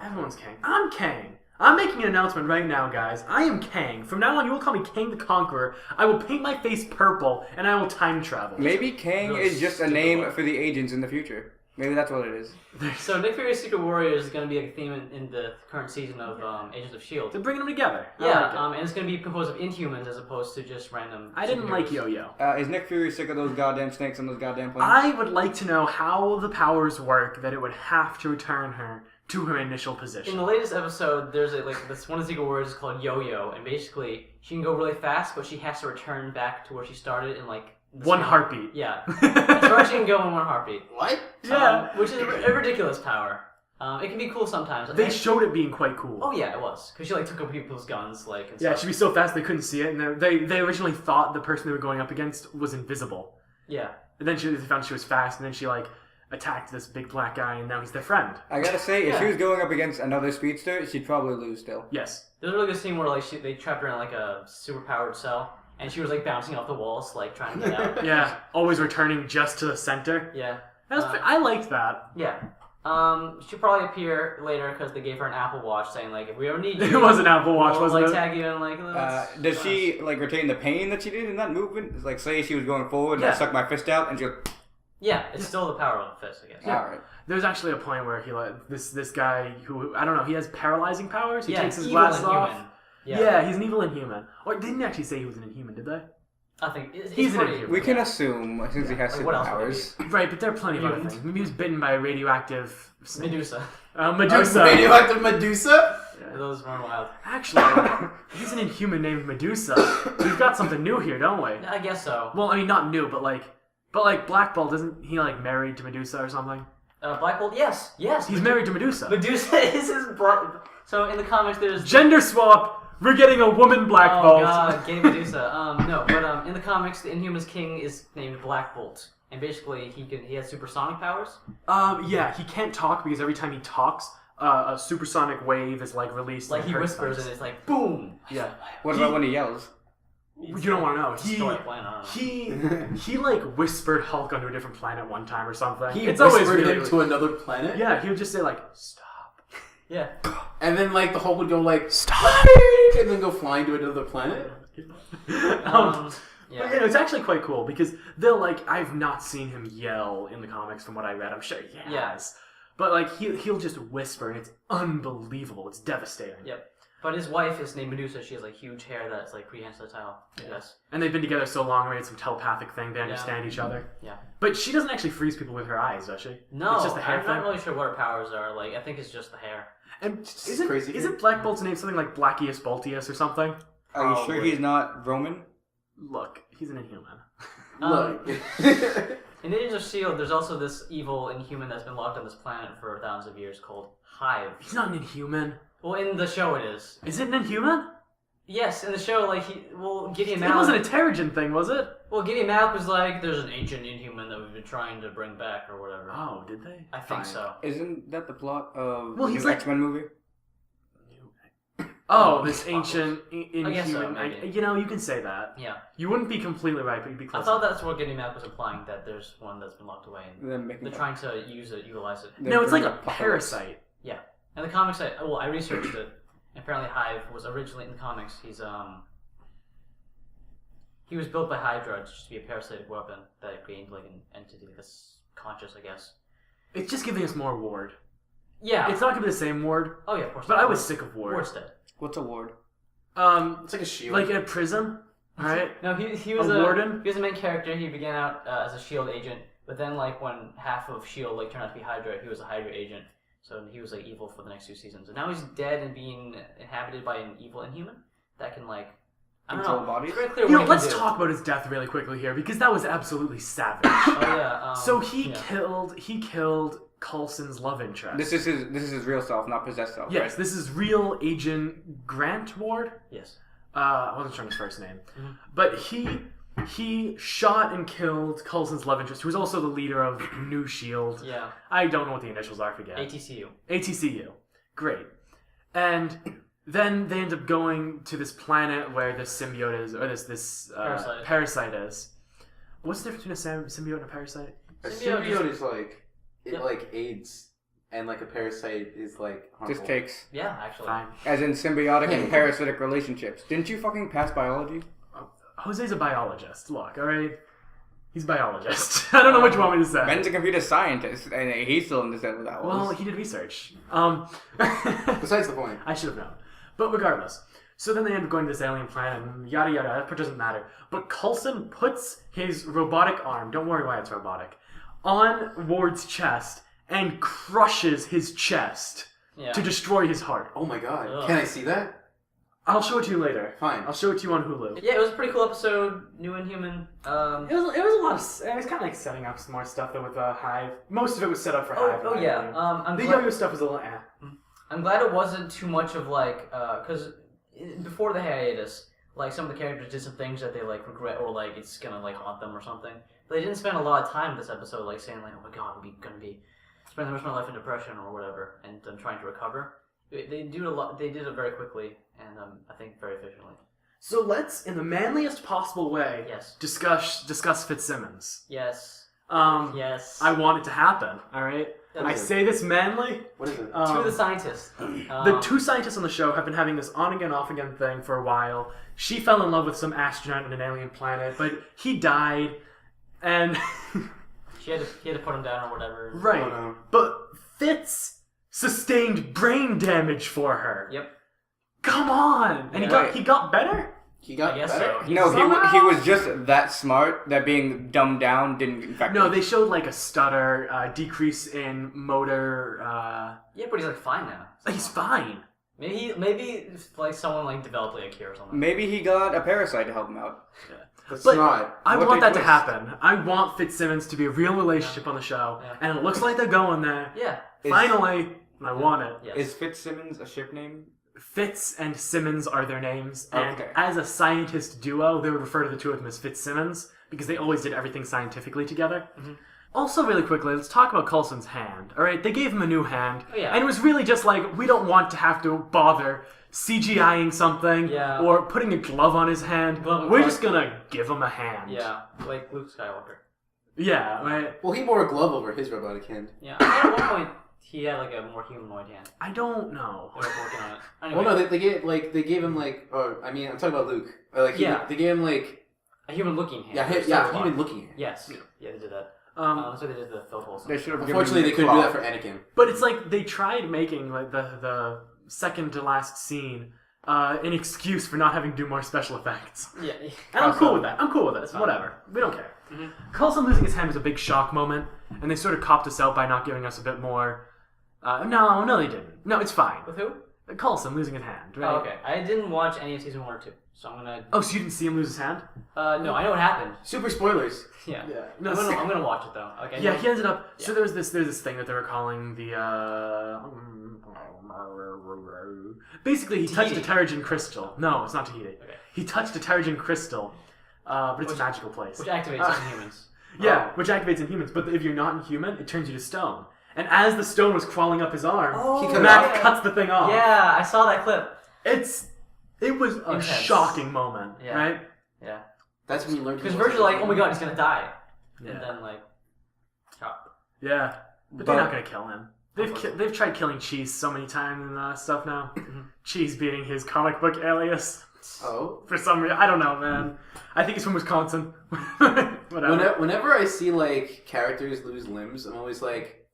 Everyone's Kang. I'm Kang. I'm making an announcement right now, guys. I am Kang. From now on, you will call me Kang the Conqueror. I will paint my face purple, and I will time travel. Maybe Kang Really is just a stupid name one. for the agents in the future. Maybe that's what it is. So Nick Fury's Secret Warriors is going to be a theme in the current season of Agents of S.H.I.E.L.D. They're bringing them together. I Yeah, like it. and it's going to be composed of Inhumans as opposed to just random. I didn't like superheroes. Yo-Yo. Is Nick Fury sick of those goddamn snakes on those goddamn planes? I would like to know how the powers work that it would have to return her to her initial In position. the latest episode, there's this one of the Secret Warriors is called Yo-Yo, and basically she can go really fast, but she has to return back to where she started in like One heartbeat. Yeah, as far as she can go in one heartbeat. What? Yeah. Which is a ridiculous power. It can be cool sometimes. They showed it being quite cool. Oh yeah, it was because she like took up people's guns like. And Yeah, stuff. she'd be so fast they couldn't see it, and they originally thought the person they were going up against was invisible. Yeah. And then they found she was fast, and then she like attacked this big black guy, and now he's their friend. I gotta say, if Yeah. she was going up against another speedster, she'd probably lose still. Yes. There's a really good scene where like they trapped her in like a super powered cell, and she was like bouncing off the walls, like trying to get out. Yeah, always returning just to the center. Yeah. That was I liked that. Yeah. She'll probably appear later because they gave her an Apple Watch, saying like, if we ever need you, It was an Apple Watch, we'll, wasn't like it? tag you and like. Does she like retain the pain that she did in that movement? It's like, say she was going forward, and Yeah. I stuck my fist out, and she goes, Yeah, it's still the power of the fist, I guess. Yeah. all right. There's actually a point where he like this guy who I don't know, he has paralyzing powers. He Yeah, takes his evil glasses Inhuman. off. Yeah. Yeah, he's an evil Inhuman. Or they didn't actually say he was an Inhuman, did they? I think it's He's an pretty. Inhuman. We can yeah. assume since he has Like, what else would it superpowers. Right, but there are plenty of other Mutant. things. Maybe he was bitten by a radioactive snake. Medusa. Medusa. Radioactive Medusa? Those run wild. Actually, he's an Inhuman named Medusa. We've got something new here, don't we? I guess so. Well, I mean, not new, but Black Bolt, isn't he like married to Medusa or something? Black Bolt, yes. He's married to Medusa. Medusa is his brother. So in the comics, there's Gender swap. We're getting a woman Black Oh Bolt. god, gay Medusa. No, but in the comics, the Inhumans king is named Black Bolt, and basically he has supersonic powers. Yeah, he can't talk because every time he talks, a supersonic wave is like released. Like and he hurts whispers things. and it's like boom. Yeah. What about when he yells? You don't want to know. It's a story plan, I don't know. He like whispered Hulk onto a different planet one time or something. He it's always whispered really, him to another planet? Yeah, he would just say like, "Stop." Yeah. And then, like, the Hulk would go, like, Stop. and then go flying to another planet? But, Yeah. it's actually quite cool because they'll like I've not seen him yell in the comics from what I read. I'm sure he has. Yeah. But like he'll just whisper and it's unbelievable. It's devastating. Yep. But his wife is named Medusa. She has like huge hair that's like prehensile. Yes. And they've been together so long, right? It's some telepathic thing. They understand each other. Yeah. But she doesn't actually freeze people with her eyes, does she? No, It's just the hair I'm thing. not really sure what her powers are. Like, I think it's just the hair. And It's crazy. isn't Black Bolt's name something like Blackius Boltius or something? Are you Oh, sure wait. he's not Roman? Look, he's an Inhuman. Look. In Agents of S.H.I.E.L.D., there's also this evil Inhuman that's been locked on this planet for thousands of years called Hive. He's not an Inhuman. Well, in the show it is. Is it an Inhuman? Yes, in the show, like, Gideon It Malik... wasn't a Terrigen thing, was it? Well, Gideon Malik was like, there's an ancient Inhuman that we've been trying to bring back or whatever. Oh, did they? I think Fine. so. Isn't that the plot of Well, the he's new like- X-Men movie? Oh, this ancient Inhuman. I guess so, maybe. You can say that. Yeah. You wouldn't be completely right, but you'd be I close. thought that's what Gideon Malik was implying, that there's one that's been locked away and They're making they're trying to utilize it. No, it's like a Apocalypse. parasite. Yeah. And the comics, I researched it. Apparently Hive was originally in the comics. He was built by Hydra just to be a parasitic weapon that gained like an entity that's conscious, I guess. It's just giving us more Ward. Yeah. It's not gonna be the same Ward, Oh yeah, of course. but I was sick of Ward. Ward's dead. What's a ward? It's like a shield. Like in a prison, right? No, he was A warden? He was a main character. He began out as a S.H.I.E.L.D. agent, but then like when half of S.H.I.E.L.D. like turned out to be Hydra, he was a Hydra agent. So he was like evil for the next 2 seasons, and now he's dead and being inhabited by an evil Inhuman that can like I don't Control know. bodies? It's very clear You know, what he can let's do. talk about his death really quickly here because that was absolutely savage. Oh yeah. So he yeah. killed Coulson's love interest. This is his real self, not possessed self. Yes, right? this is real Agent Grant Ward. Yes. I wasn't sure his first name, Mhm. but he shot and killed Coulson's love interest, who was also the leader of New S.H.I.E.L.D. Yeah. I don't know what the initials are. Forget. ATCU. ATCU. Great. And then they end up going to this planet where this symbiote is, or this parasite is. What's the difference between a symbiote and a parasite? a symbiote symbiote is like, it Yep. like aids, and like a parasite is like harmful. Just takes, Yeah, actually. Fine. as in symbiotic and parasitic relationships. Didn't you fucking pass biology? Jose's a biologist. Look, alright? He's a biologist. I don't know what you want me to say. Ben's a computer scientist, and he's still understand what that was. Well, he did research. Besides the point. I should have known. But regardless. So then they end up going to this alien planet, and yada yada, that part doesn't matter. But Coulson puts his robotic arm, don't worry why it's robotic, on Ward's chest and crushes his chest Yeah. to destroy his heart. Oh my god. Ugh. Can I see that? I'll show it to you later. Fine. I'll show it to you on Hulu. Yeah, it was a pretty cool episode. New Inhuman. It was a lot of. It was kind of like setting up some more stuff though with Hive. Most of it was set up for Hive. Oh yeah. I'm The glad, yo-yo stuff was a little. I'm glad it wasn't too much of like because before the hiatus, like some of the characters did some things that they like regret or like it's gonna like haunt them or something. But they didn't spend a lot of time in this episode like saying like, oh my god, I'm gonna be spending the rest of my life in depression or whatever, and I'm trying to recover. They do a lot. They did it very quickly and I think very efficiently. So let's, in the manliest possible way, Yes. discuss Fitzsimmons. Yes. Yes. I want it to happen. All right. What I is it? say this manly. What is it? To the scientists. The two scientists on the show have been having this on again, off again thing for a while. She fell in love with some astronaut on an alien planet, but he died, and he had to put him down or whatever. right. Oh, no. But Fitz sustained brain damage for her. Yep. Come on, and Yeah. he got better. He got I guess better? so. No, Somehow- he was just that smart that being dumbed down didn't affect No, him. they showed like a stutter, decrease in motor. Yeah, but he's like fine now. He's fine. Maybe like someone like developed like a cure or something. Maybe he got a parasite to help him out. That's But not. I What want they that to twist. happen. I want Fitzsimmons to be a real relationship on the show, Yeah. and it looks like they're going there. Yeah. Is- Finally, I want it. Yes. Is Fitzsimmons a ship name? Fitz and Simmons are their names, and Okay. as a scientist duo, they would refer to the two of them as Fitzsimmons because they always did everything scientifically together. Also, really quickly, let's talk about Coulson's hand. All right, they gave him a new hand, Oh, yeah. and it was really just like, we don't want to have to bother CGIing something Yeah. or putting a glove on his hand. Glove and We're glove. just gonna give him a hand. Yeah, like Luke Skywalker. Yeah, right. Well, he wore a glove over his robotic hand. Yeah, I think at one point he had like a more humanoid hand. I don't know. They were working on it. Anyway, Well, no, they gave him like. Oh, I mean, I'm talking about Luke. Yeah. They gave him like. a human-looking hand. Human looking hand. Yes. Yeah, they did that. Um, So they did the Phil Coulson. They should have. Unfortunately, they couldn't do that for Anakin. But it's like they tried making like the second to last scene an excuse for not having to do more special effects. Yeah. And I'm cool with that. I'm cool with it. It's whatever. We don't care. Coulson losing his hand was a big shock moment, and they sort of copped us out by not giving us a bit more. No, they didn't. No, it's fine. With who? Coulson losing his hand, right? Oh, okay. I didn't watch any of season 1 or 2, so I'm gonna. Oh, so you didn't see him lose his hand? No, I know what happened. Super spoilers. Yeah. No, I'm gonna watch it though. Okay. yeah, he ended up. So Yeah. there's this thing that they were calling the. Basically, he touched a Tahiti. Terrigen crystal. No, it's not Tahiti. Okay. He touched a Terrigen crystal, but it's a magical place. Which activates in humans. Yeah, which activates in humans. But if you're not in human, it turns you to stone. And as the stone was crawling up his arm, He cut Mac it off. cuts the thing off. Yeah, I saw that clip. It was a Intense. shocking moment, Yeah. right? Yeah. That's when you learn. Because Virgil's like, oh my god, he's gonna die. Yeah. And then like, chop. Yeah, but they're not gonna kill him. They've tried killing Cheese so many times and stuff now. Cheese being his comic book alias. Oh. For some reason, I don't know, man. I think he's from Wisconsin. Whatever. Whenever I see like characters lose limbs, I'm always like,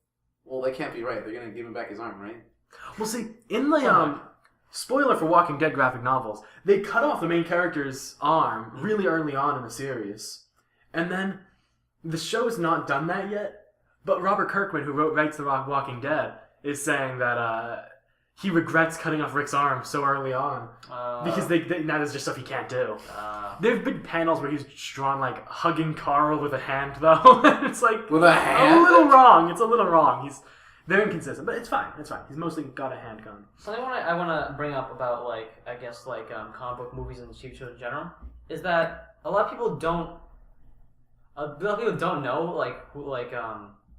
well, that can't be right. They're gonna give him back his arm, right? Well, see, in the spoiler for Walking Dead graphic novels, they cut off the main character's arm really early on in the series, and then the show has not done that yet. But Robert Kirkman, who writes the Walking Dead, is saying that he regrets cutting off Rick's arm so early on because that is just stuff he can't do. There have been panels where he's drawn like hugging Carl with a hand, though. It's like With a hand? a little wrong. It's a little wrong. They're inconsistent, but it's fine. It's fine. He's mostly got a hand gun. Something I want to bring up about comic book movies and TV shows in general is that a lot of people don't know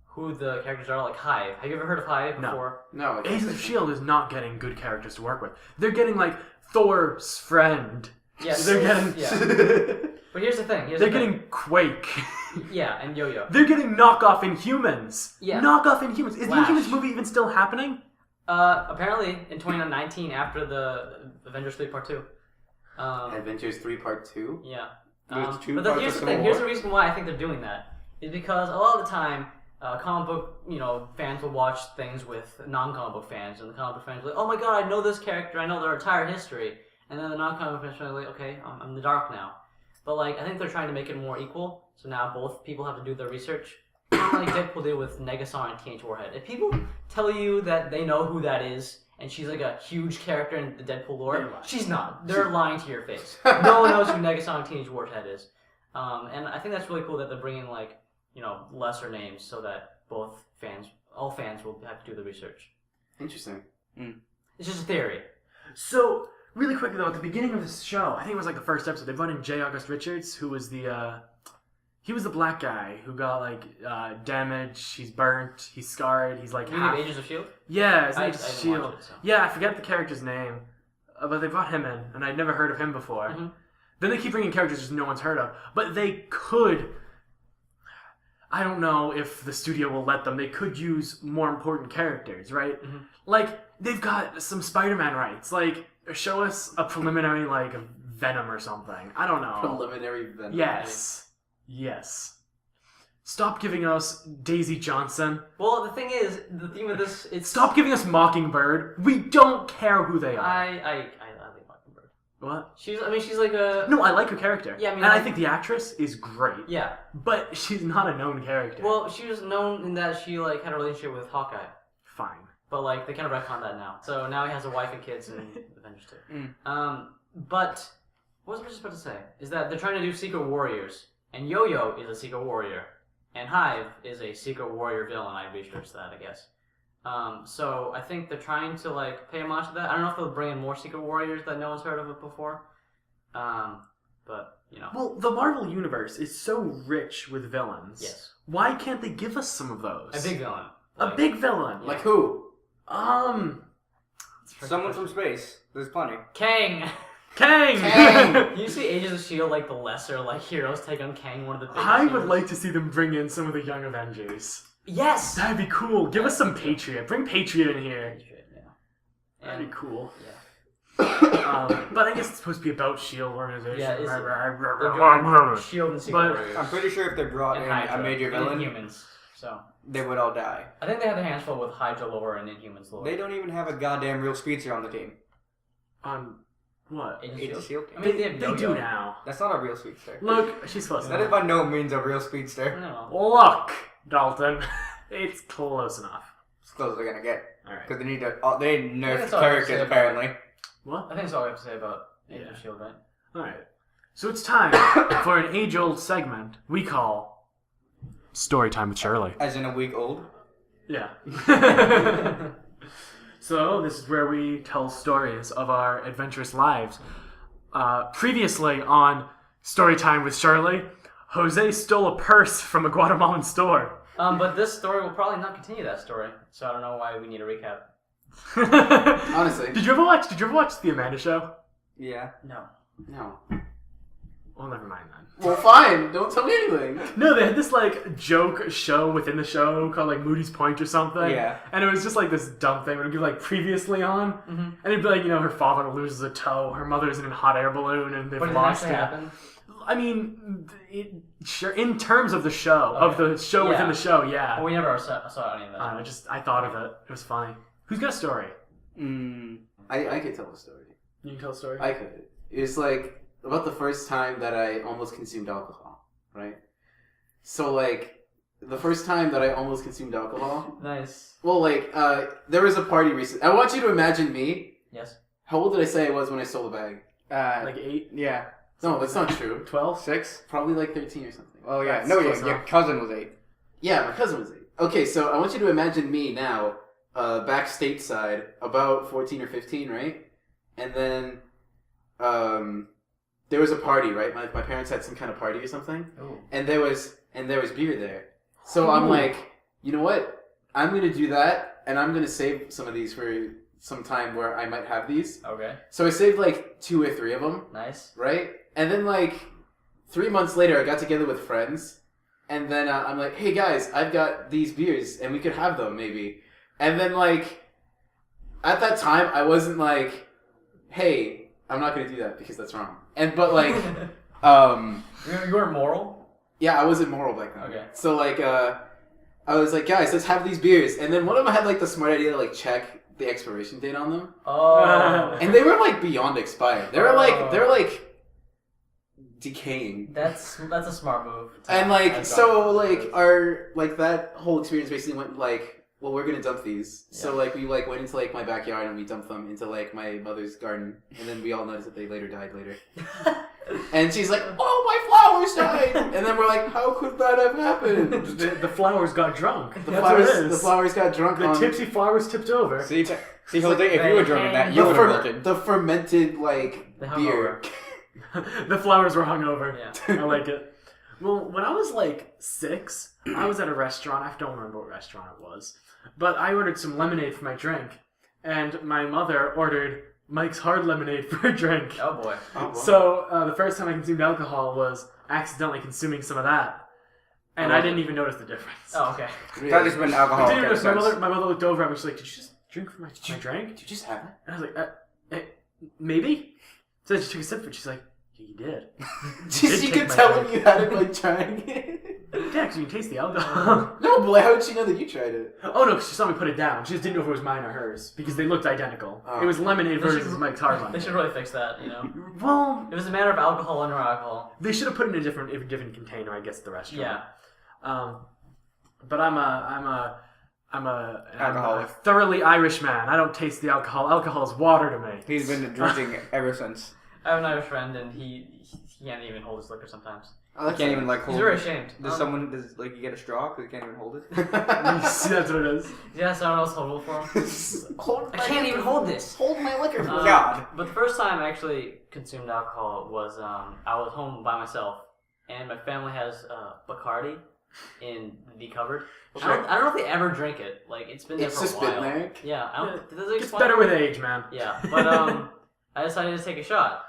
who the characters are. Like Hive. Have you ever heard of Hive No. before? No. I can't Agents of think. S.H.I.E.L.D. is not getting good characters to work with. They're getting like Thor's friend. Yes. They're getting. Yeah. But here's the thing. They're getting Quake. Yeah, and Yo-Yo. They're getting knockoff Inhumans. Yeah. Knockoff Inhumans. Is Flash. the Inhumans movie even still happening? Apparently in 2019 after the Avengers 3 Part 2. Adventures 3 Part 2. Yeah. There's two But parts here's of the Civil thing. Here's War. the reason why I think they're doing that. Is because a lot of the time, comic book, fans will watch things with non-comic book fans, and the comic book fans are like, oh my god, I know this character, I know their entire history. And then the non-comic book fans are like, okay, I'm in the dark now. But I think they're trying to make it more equal, so now both people have to do their research. Kind of like Deadpool did with Negasonic and Teenage Warhead. If people tell you that they know who that is, and she's like a huge character in the Deadpool lore, she's not. They're lying to your face. No one knows who Negasonic Teenage Warhead is. And I think that's really cool that they're bringing lesser names so that all fans will have to do the research. Interesting. It's just a theory. So, really quickly though, at the beginning of this show, I think it was like the first episode, they brought in J. August Richards, who was he was the black guy who got damaged, he's burnt, he's scarred, he's like You mean Agents of S.H.I.E.L.D.? Yeah, his I name's didn't S.H.I.E.L.D. watch it, so. Yeah, I forget the character's name, but they brought him in, and I'd never heard of him before. Mhm. Then they keep bringing characters just no one's heard of, but they could. I don't know if the studio will let them. They could use more important characters, right? Mhm. Like they've got some Spider-Man rights. Like show us a preliminary Venom or something. I don't know. Preliminary Venom. Yes. Stop giving us Daisy Johnson. Well, the thing is, the theme of this, it's... Stop giving us Mockingbird. We don't care who they are. I like Mockingbird. What? She's like a... No, I like her character. Yeah, I mean, and I like- think the actress is great. Yeah. But she's not a known character. Well, she was known in that she had a relationship with Hawkeye. Fine. But they kind of retconned that now. So now he has a wife and kids in Avengers 2. Mm. But what was I just about to say? Is that they're trying to do Secret Warriors, and Yo-Yo is a Secret Warrior, and Hive is a Secret Warrior villain. I researched that, I guess. So I think they're trying to like pay homage to that. I don't know if they'll bring in more Secret Warriors that no one's heard of it before. But you know. Well, the Marvel universe is so rich with villains. Yes. Why can't they give us some of those? A big villain. A big villain. Like who? Someone from space. There's plenty. Kang. Kang! You see Agents of S.H.I.E.L.D. like the lesser like heroes take on Kang, one of the biggest I would heroes. like to see them bring in some of the Young Avengers. Yes. That'd be cool. Give us some Patriot. Bring Patriot in here. Yeah. That'd be cool. Yeah. But I guess it's supposed to be about S.H.I.E.L.D. organization. Yeah, it's- They're S.H.I.E.L.D. and Secret But- Warriors. I'm pretty sure if they brought in And Hydra. a major villain, Inhumans. So they would all die. I think they have their hands full with Hydra lore and Inhumans lore. They don't even have a goddamn real speedster on the team. What? Agents of Agents of S.H.I.E.L.D. S.H.I.E.L.D. I mean, they have They Yo-Yo. do now. That's not a real speedster. Look, she's close That is enough. by no means a real speedster. I don't know. Look, Dalton. It's close enough. It's close as they're gonna get. Alright. Because they need to. They nerf that's all I have to characters say about apparently. What? I think that's all we have to say about Agents of S.H.I.E.L.D., right? Alright. So it's time for an age-old segment we call Story Time with Shirley. As in a week old. Yeah. So this is where we tell stories of our adventurous lives. Previously on Story Time with Shirley, Jose stole a purse from a Guatemalan store. But this story will probably not continue that story, so I don't know why we need a recap. Honestly. Did you ever watch The Amanda Show? Yeah. No. No. Well, never mind then. Well, fine. Don't tell me anything. No, they had this like joke show within the show called like Moody's Point or something. Yeah. And it was just like this dumb thing. It would be like previously on, and it'd be like, you know, her father loses a toe, her mother's in a hot air balloon, and they've But did it lost actually it. happen? I mean, sure, in terms of the show, of the show within the show, yeah. Well, we never saw any of that. I thought of it. It was funny. Who's got a story? I could tell a story. You can tell a story. I could. It was like about the first time that I almost consumed alcohol, right? So like the first time that I almost consumed alcohol. Nice. Well, like there was a party recently. I want you to imagine me. Yes. How old did I say I was when I stole the bag? Like 8? Yeah. No, that's not true. 12? 6? Probably like 13 or something. Oh yeah. That's No, close your enough. cousin was 8. Yeah, my cousin was 8. Okay, so I want you to imagine me now, back stateside, about 14 or 15, right? And then, there was a party, right? My parents had some kind of party or something, Ooh. and there was beer there. So I'm like, you know what? I'm gonna do that, and I'm gonna save some of these for some time where I might have these. Okay. So I saved like 2 or 3 of them, Nice. right? And then like 3 months later, I got together with friends, and then I'm like, hey guys, I've got these beers, and we could have them maybe. And then like at that time, I wasn't like, hey, I'm not gonna do that because that's wrong. But like, You weren't moral? yeah, I wasn't moral back then. Okay. So like, I was like, guys, let's have these beers, and then one of them had like the smart idea to like check the expiration date on them, Oh. and they were like beyond expired. They were like decaying. That's a smart move. And like I've so gone- like our like that whole experience basically went like, well, we're gonna dump these. So Yeah. like we like went into like my backyard and we dumped them into like my mother's garden, and then we all noticed that they later died later. And she's like, oh, my flowers died. And then we're like, how could that have happened? The flowers got drunk. The That's what it is. flowers got drunk The on tipsy flowers tipped over. See, Jose, if you were drunk in that, you the, would have wilted. the fermented like The beer. The flowers were hungover. Yeah. I like it. Well, when I was like 6, I was at a restaurant. I don't remember what restaurant it was. But I ordered some lemonade for my drink. And my mother ordered Mike's Hard Lemonade for a drink. Oh boy. Oh, wow. So the first time I consumed alcohol was accidentally consuming some of that. And I didn't even notice the difference. Oh, okay. That has been alcohol. I didn't even notice. My mother looked over at me. She's like, did you just drink from my drink? Did you just have it? And I was like, maybe? So she took a sip of it. She's like, yeah, you did. She take could my tell drink. when you had it by trying it. Yeah, because you can taste the alcohol. No, but like, how did she know that you tried it? Oh, no, because she saw me put it down. She just didn't know if it was mine or hers, because they looked identical. Oh. It was lemonade They should- versus Mike's Hard They Lemonade. should really fix that, you know. Well, It was a matter of alcohol under alcohol. they should have put it in a different container, I guess, at the restaurant. Yeah. But I'm a Alcoholic. thoroughly Irish man. I don't taste the alcohol. Alcohol is water to me. He's been drinking ever since. I have an Irish friend, and he can't even hold his liquor sometimes. Oh, You that's can't nice. even like He's hold very it. ashamed. Does like you get a straw because you can't even hold it? You see, that's what it is. Yeah, someone else hold it for him. Hold I my can't even liquor. hold this. Hold my liquor. For me. God. But the first time I actually consumed alcohol was I was home by myself, and my family has Bacardi in the cupboard. Okay. I don't know if they ever drink it. Like it's been there It's for a just while. been there. Yeah, I don't. Does it It's explain? better with age, man. Yeah, but I decided to take a shot,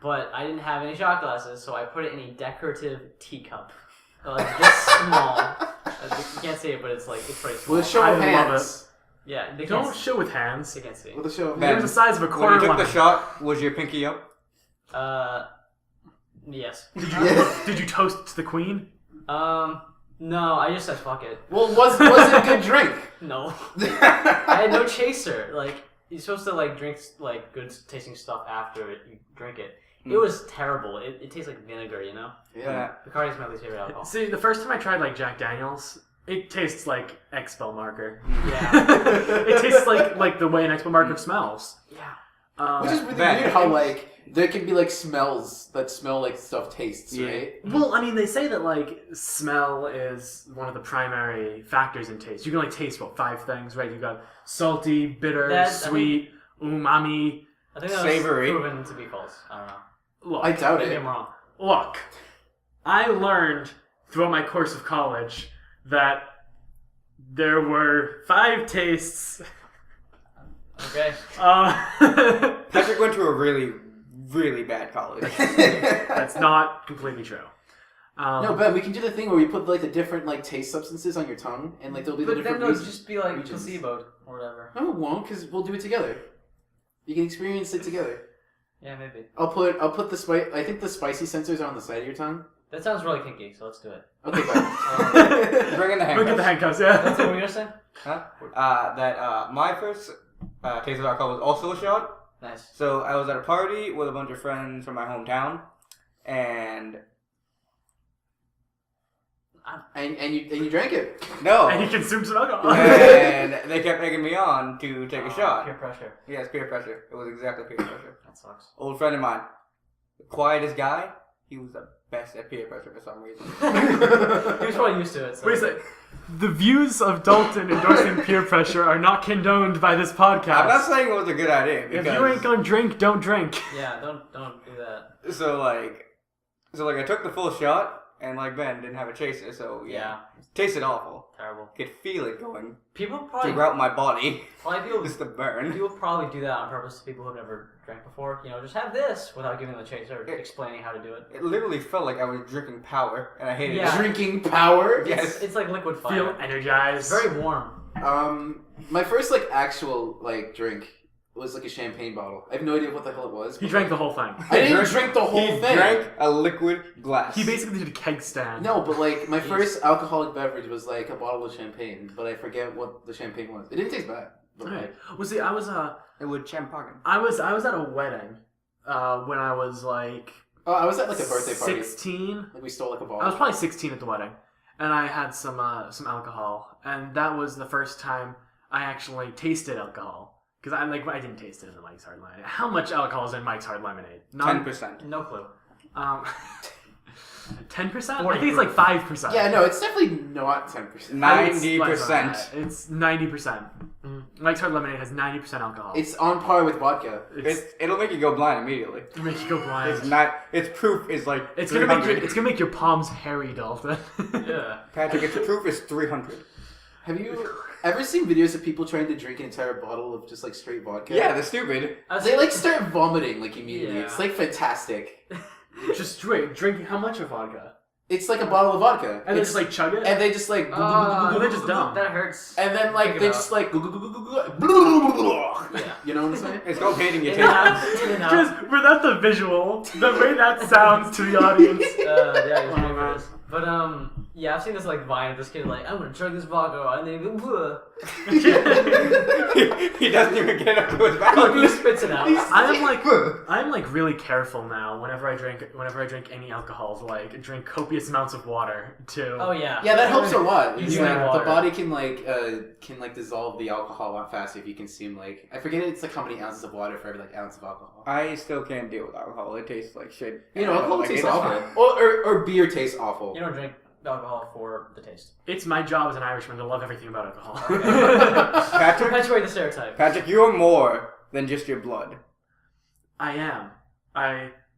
but I didn't have any shot glasses, so I put it in a decorative teacup, like this small. You can't see it, but it's pretty small. With a show I of love hands. Yeah, they Don't can't. show with hands. They can't see. With a show of Ben, It was hands. the size of a When quarter you took lemon. the shot, was your pinky up? Yes. Did you toast to the queen? No, I just said fuck it. Well, was it a good drink? No, I had no chaser. Like you're supposed to like drink like good tasting stuff after you drink it. It was terrible. It tastes like vinegar, you know. Yeah. Bacardi's my least favorite alcohol. See, the first time I tried like Jack Daniels, it tastes like expel marker. Yeah. It tastes like the way an expel marker smells. Yeah. Which is really Ben. weird how like there can be like smells that smell like stuff tastes, Yeah. right? Well, I mean, they say that like smell is one of the primary factors in taste. You can like taste 5 things, right? You got salty, bitter, That's- I sweet, umami. I think that Savory. was proven to be false. I don't know. Look, I doubt Maybe it. I'm wrong. look. I learned throughout my course of college that there were 5 tastes. Okay. Patrick went to a really, really bad college. That's not completely true. No, Ben, we can do the thing where we put like the different like taste substances on your tongue, and like there'll be the But then different they'll reasons. just be like regions. placeboed or whatever. No, it won't, because we'll do it together. You can experience it together. Yeah, maybe. I'll put the spice. I think the spicy sensors are on the side of your tongue. That sounds really kinky, so let's do it. Okay, Ben. Bring in the Look at the handcuffs. handcuffs, yeah. That's what we're gonna say? Huh? My first taste of alcohol was also a shot. Nice. So I was at a party with a bunch of friends from my hometown, and and you drank it. no, And he consumed some alcohol. and they kept egging me on to take a shot. Peer pressure. Yes, peer pressure. It was exactly peer pressure. That sucks. Old friend of mine, the quietest guy. He was the best at peer pressure for some reason. He was probably used to it. So. Wait a sec. The views of Dalton endorsing peer pressure are not condoned by this podcast. I'm not saying it was a good idea. If Because, you ain't gonna drink, don't drink. Yeah, don't do that. so like I took the full shot, and like Ben didn't have a chaser, so Yeah. tasted awful. Terrible. Could feel it going People probably throughout my body, people just the burn. people probably do that on purpose to people who've never drank before. You know, just have this without giving them the chaser or explaining how to do it. It literally felt like I was drinking power, and I hated Yeah. it. Drinking power. Yes. It's like liquid fire. Feel energized. It's very warm. My first like actual like drink was like a champagne bottle. I have no idea what the hell it was. He but, drank the like, whole thing. I didn't drink the whole He thing. drank a liquid glass. He basically did a keg stand. No, but like my first alcoholic beverage was like a bottle of champagne, but I forget what the champagne was. It didn't taste bad. But Alright. like, Well, see, I was It was champagne. I was at a wedding when I was like oh, I was at like a birthday party. 16. Like we stole like a I was bottle. probably 16 at the wedding, and I had some alcohol, and that was the first time I actually tasted alcohol. Because I didn't taste it in the Mike's Hard Lemonade. How much alcohol is in Mike's Hard Lemonade? 10%. No clue. 10%? I think it's like 5%. Yeah, no, it's definitely not 10%. It's 90%. It's 90%. Mike's Hard Lemonade has 90% alcohol. It's on par with vodka. It'll make you go blind immediately. It'll make you go blind. It's not. Its proof is like It's 300. gonna make your palms hairy, Dalton. Yeah. Patrick, its proof is 300. Have you ever seen videos of people trying to drink an entire bottle of just like straight vodka? Yeah, they're stupid. They like start vomiting like immediately. Yeah. It's like fantastic. Just drink how much of vodka? It's like a bottle of vodka. And they It's- just like chug it? and they just like they're just dumb. That hurts. and then like Think they about just like Yeah. you know what I'm saying? It's called hating your In and taste. out. In and out. Just without the visual, the way that sounds to the audience. Yeah, it's really gross. But Yeah, I've seen this like Vine of this kid like, I'm gonna drink this vodka, and then he goes, He doesn't even get up to his like, mouth. he spits it out. I'm like really careful now. Whenever I drink any alcohols, like drink copious amounts of water too. Oh yeah. Yeah, that helps a lot. You It's do like, need the water. body can dissolve the alcohol a lot faster if you consume like I forget it's like how many ounces of water for every like ounce of alcohol. I still can't deal with alcohol. It tastes like shit. You know, alcohol Like, tastes it's awful. fine. Or beer tastes awful. You don't drink alcohol for the taste. It's my job as an Irishman to love everything about alcohol. Patrick, Perpetuate the stereotype. Patrick, you're more than just your blood. I am.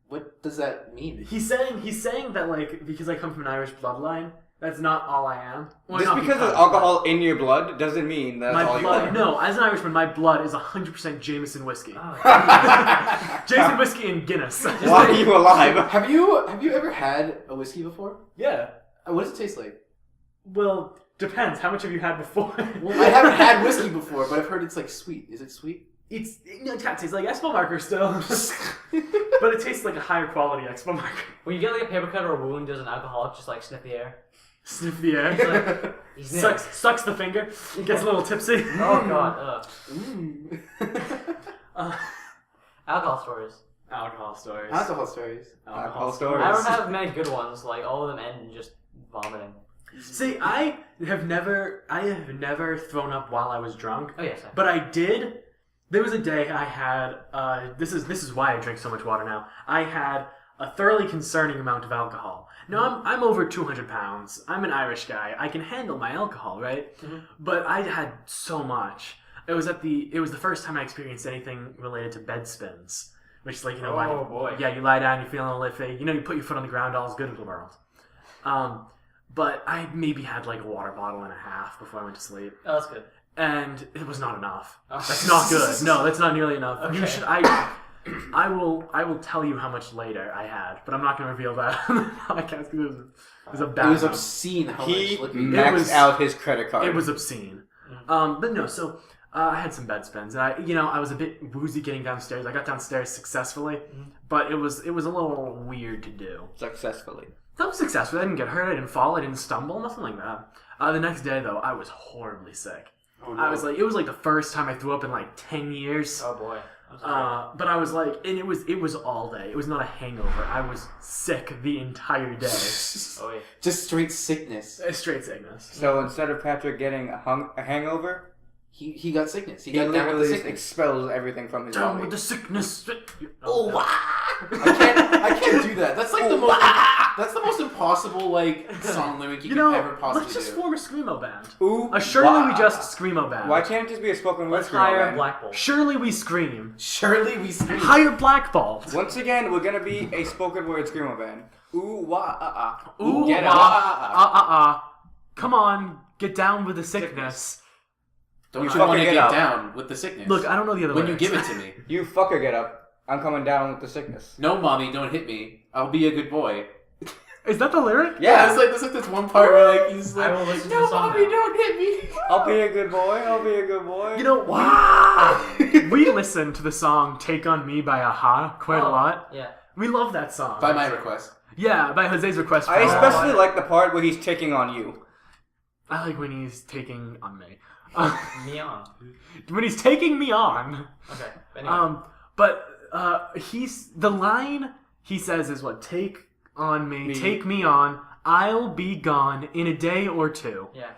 What does that mean? He's saying that like because I come from an Irish bloodline, that's not all I am. Well, Just not because there's but alcohol in your blood doesn't mean that's my all you blood. are. No, as an Irishman, my blood is 100% Jameson whiskey. Oh, Jameson whiskey and Guinness. Why are you alive? Have you ever had a whiskey before? Yeah. What does it taste like? Well, depends. How much have you had before? Well, I haven't had whiskey before, but I've heard it's like sweet. Is it sweet? It tastes like Expo Marker still, but it tastes like a higher quality Expo Marker. when you get like a paper cut or a wound, does an alcoholic just like sniff the air? Sniff the air, He's near. sucks the finger, gets a little tipsy. Oh god. Mm. Alcohol stories. Alcohol stories. Alcohol stories. Alcohol stories. I don't have many good ones. Like all of them end in just vomiting. See, I have never thrown up while I was drunk. Oh yes. But I did. There was a day I had. This is why I drink so much water now. I had a thoroughly concerning amount of alcohol. Now I'm over 200 pounds. I'm an Irish guy. I can handle my alcohol, right? Mhm. But I had so much. It was the first time I experienced anything related to bed spins, which is like Oh, like, boy. yeah, you lie down, you feel a little iffy. You put your foot on the ground, all's good in the world. But I maybe had like a water bottle and a half before I went to sleep. Oh, that's good. And it was not enough. Oh. That's not good. No, that's not nearly enough. Okay. You should. I will tell you how much later I had, but I'm not going to reveal that on the podcast because it was a bad. It was amount. obscene how He much liquor. maxed out his credit card. It was obscene. But no, so I had some bed spins, and I was a bit woozy getting downstairs. I got downstairs successfully, but it was a little weird to do. Successfully. That was successful. I didn't get hurt. I didn't fall. I didn't stumble. Nothing like that. The next day, though, I was horribly sick. Oh, no. It was like the first time I threw up in like 10 years. Oh boy. I'm sorry. But I was like, and it was all day. It was not a hangover. I was sick the entire day. Oh yeah. Just straight sickness. Straight sickness. So instead of Patrick getting a hangover, He got sickness. He he got down with the literally just sickness. expels everything from his Down body. with the sickness. Oh, wow. I can't do that. That's like the most. That's the most impossible like song lyric you can ever possibly let's just do. form a screamo band. Ooh, Surely wah. we just screamo band. Why can't it just be a spoken word Let's screamo hire band? Black Bolt. Surely we scream. Surely we scream. Hire blackballed. Once again, we're gonna be a spoken word screamo band. Ooh wah ah ah. Ooh, get wah, up. Come on, get down with the sickness. Don't You you want fucking to get get up. down with the sickness? Look, I don't know the other when you lyrics. give it to me. You fucker get up. I'm coming down with the sickness. No, mommy, don't hit me. I'll be a good boy. Is that the lyric? Yeah. there's like this one part where like he's I like, will listen to no, the song mommy, now. don't hit me. I'll be a good boy. I'll be a good boy. You know, we listen to the song "Take on Me" by A.H.A. quite a lot. Yeah. We love that song. By my request. Yeah, by Jose's request. I for- especially like the part where he's taking on you. I like when he's taking on me. Me on. When he's taking me on. Okay. Anyway. He's the line he says is what? Take on me, Me. take me on. I'll be gone in a day or two. Yeah.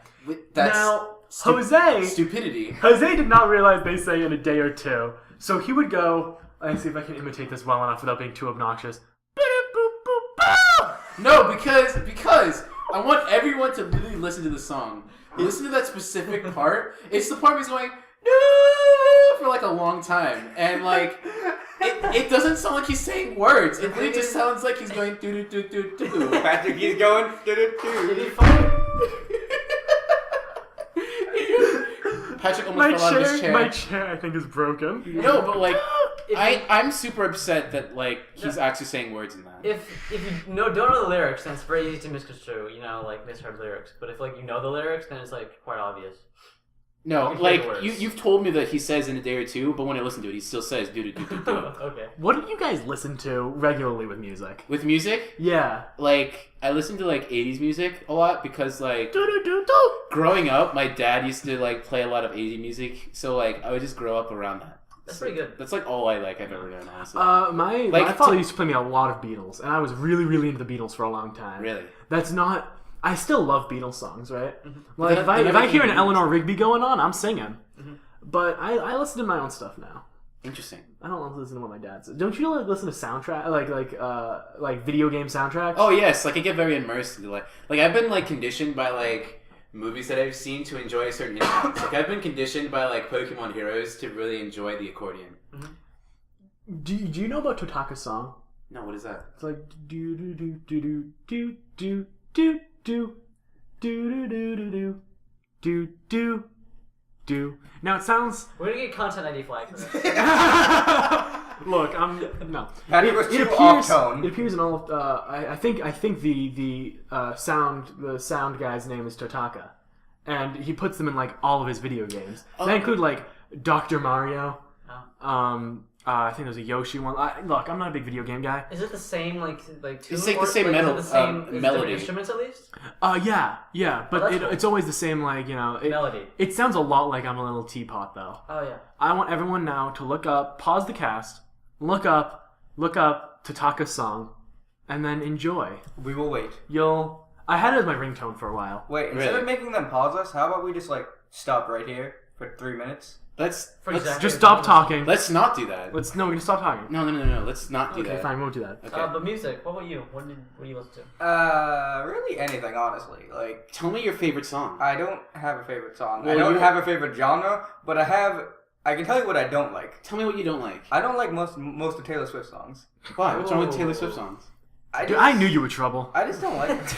That's Now, Jose stupidity. did not realize they say in a day or two. So he would go, let's see if I can imitate this well enough without being too obnoxious. No, because I want everyone to really listen to the song. Listen to that specific part. It's the part where he's going no for like a long time, and like it doesn't sound like he's saying words. It really just sounds like he's going do do do do do. Patrick, he's going. It'd be funny. Patrick almost fell out of his chair. My chair, I think, is broken. No, but like If I'm super upset that like he's actually saying words in that. If you don't know the lyrics, then it's very easy to misconstrue. Like misheard lyrics. But if like you know the lyrics, then it's like quite obvious. No, can hear like the words. you've told me that he says in a day or two, but when I listen to it, he still says do do do do do. Okay. What do you guys listen to regularly with music? With music, Yeah. like I listen to like 80s music a lot because like Do-do-do-do. growing up, my dad used to like play a lot of 80s music, so like I would just grow up around that. That's pretty good. That's like all I've ever done, honestly. My father used to play me a lot of Beatles, and I was really, really into the Beatles for a long time. Really? That's not. I still love Beatles songs, right? Mm-hmm. Like They if never I hear an came Eleanor Rigby going on, I'm singing. Mm-hmm. But I listen to my own stuff now. Interesting. I don't listen to what my dad says. Don't you like listen to soundtrack like video game soundtracks? Oh yes, like I get very immersed into like I've been like conditioned by like movies that I've seen to enjoy certain instruments. Like I've been conditioned by like Pokemon Heroes to really enjoy the accordion. Do you know about Totaka's song? No, what is that? It's like do do do do do do do do do do do do do do do do. Now it sounds. We're gonna get content ID flag for this. Look, no. Patty was too off tone. It appears in all. Of, I think the sound guy's name is Totaka, and he puts them in like all of his video games. They include like Dr. Mario. I think there's a Yoshi one. Look, I'm not a big video game guy. Is it the same like tune? It's like the or, same is it metal- the same is it melody. different instruments at least? Yeah, but that's cool. it's always the same like Melody. It sounds a lot like I'm a Little Teapot though. Oh yeah. I want everyone now to look up, pause the cast, look up Totaka's song, and then enjoy. We will wait. I had it as my ringtone for a while. Wait, instead Really? of making them pause us, how about we just like stop right here for 3 minutes? Let's Just stop talking. let's not do that. We're gonna stop talking. No. Let's not do Okay, that. fine, we won't do that. Okay. But music. What about you? What do you listen to? Really anything, honestly. Like, Tell me your favorite song. I don't have a favorite song. Well, I don't you- have a favorite genre, but I can tell you what I don't like. Tell me what you don't like. I don't like most of Taylor Swift songs. Why? What's wrong with Ooh. Taylor Swift songs? Dude, I knew you were trouble. I just don't like it.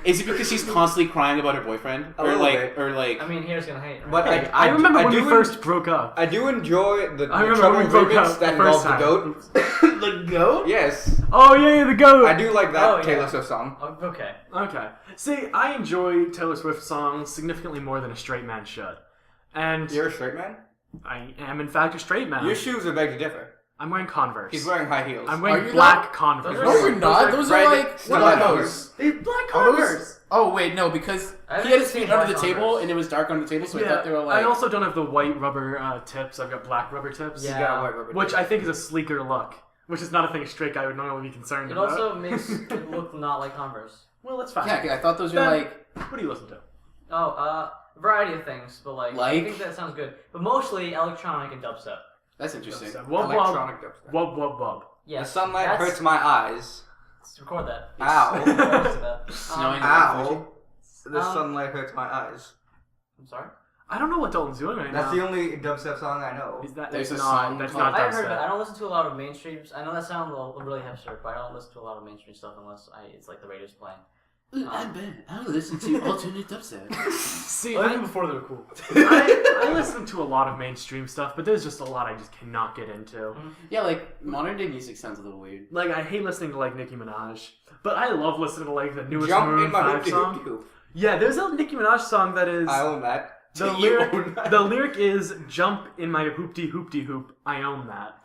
Is it because she's constantly crying about her boyfriend, A little bit. or like? I mean, haters gonna hate. Right? But Hey, I remember when we do first broke up. I do enjoy the I remember trouble when we broke remix up that the first involves the time. goat. the goat? Yes, Oh yeah, the goat. I do like that Oh, yeah. Taylor Swift song. Oh, okay. Okay. See, I enjoy Taylor Swift songs significantly more than a straight man should, and You're a straight man. I am in fact a straight man. Your shoes are beg to differ. I'm wearing Converse. He's wearing high heels. I'm Are wearing you black Those Converse. are- No, you're not. Those are red like stilettos. They're black Are those- Converse. Oh wait, no, because I he haven't had his seen feet under black the table Converse. and it was dark on the table, so I Yeah, thought they were like. I also don't have the white rubber tips. I've got black rubber tips. Yeah. You got white rubber Which tips. I think is a sleeker look. Which is not a thing a straight guy would normally be concerned It about. also makes it look not like Converse. Well, that's fine. Yeah, I thought those were Ben, like. What do you listen to? Oh, variety of things, but I Like? think that sounds good. But mostly electronic and dubstep. That's interesting. Wub Electronic wub. dubstep. Wub wub wub. Yes. The sunlight that's- hurts my eyes. Let's record that. Ow. Record that. Snowing. Ow. The Um, sunlight hurts my eyes. I'm sorry. I don't know what Dalton's doing right That's now. the only dubstep song I know. Is that There's it's a not? song That's called- not I've heard that. I dubstep. don't listen to a lot of mainstreams. I know that sounds really hipster, but I don't listen to a lot of mainstream stuff unless it's like the radio's playing. I'm Ben. I listen to alternate dubstep. See, Well, even before they were cool. I listen to a lot of mainstream stuff, but there's just a lot I just cannot get into. Yeah, like modern day music sounds a little weird. Like I hate listening to like Nicki Minaj, but I love listening to like the newest Jump Maroon in my 5 hoopty song. hoopty hoop. Yeah, there's a Nicki Minaj song that is I own that. the You lyric. own that. The lyric is "Jump in my hoopty hoopty hoop." I own that.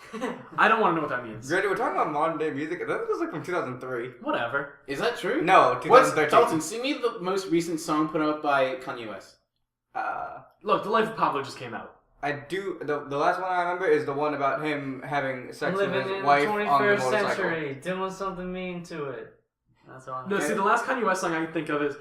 I don't want to know what that means. Grady, we're talking about modern day music. That was like from 2003. Whatever. Is that true? No, What's 2013. Dalton? Sing me the most recent song put out by Kanye West. Look, The Life of Pablo just came out. I do. The last one I remember is the one about him having sex with Living his in the wife on the 21st motorcycle. century, doing something mean to it. That's all. No, Okay. see, the last Kanye West song I can think of is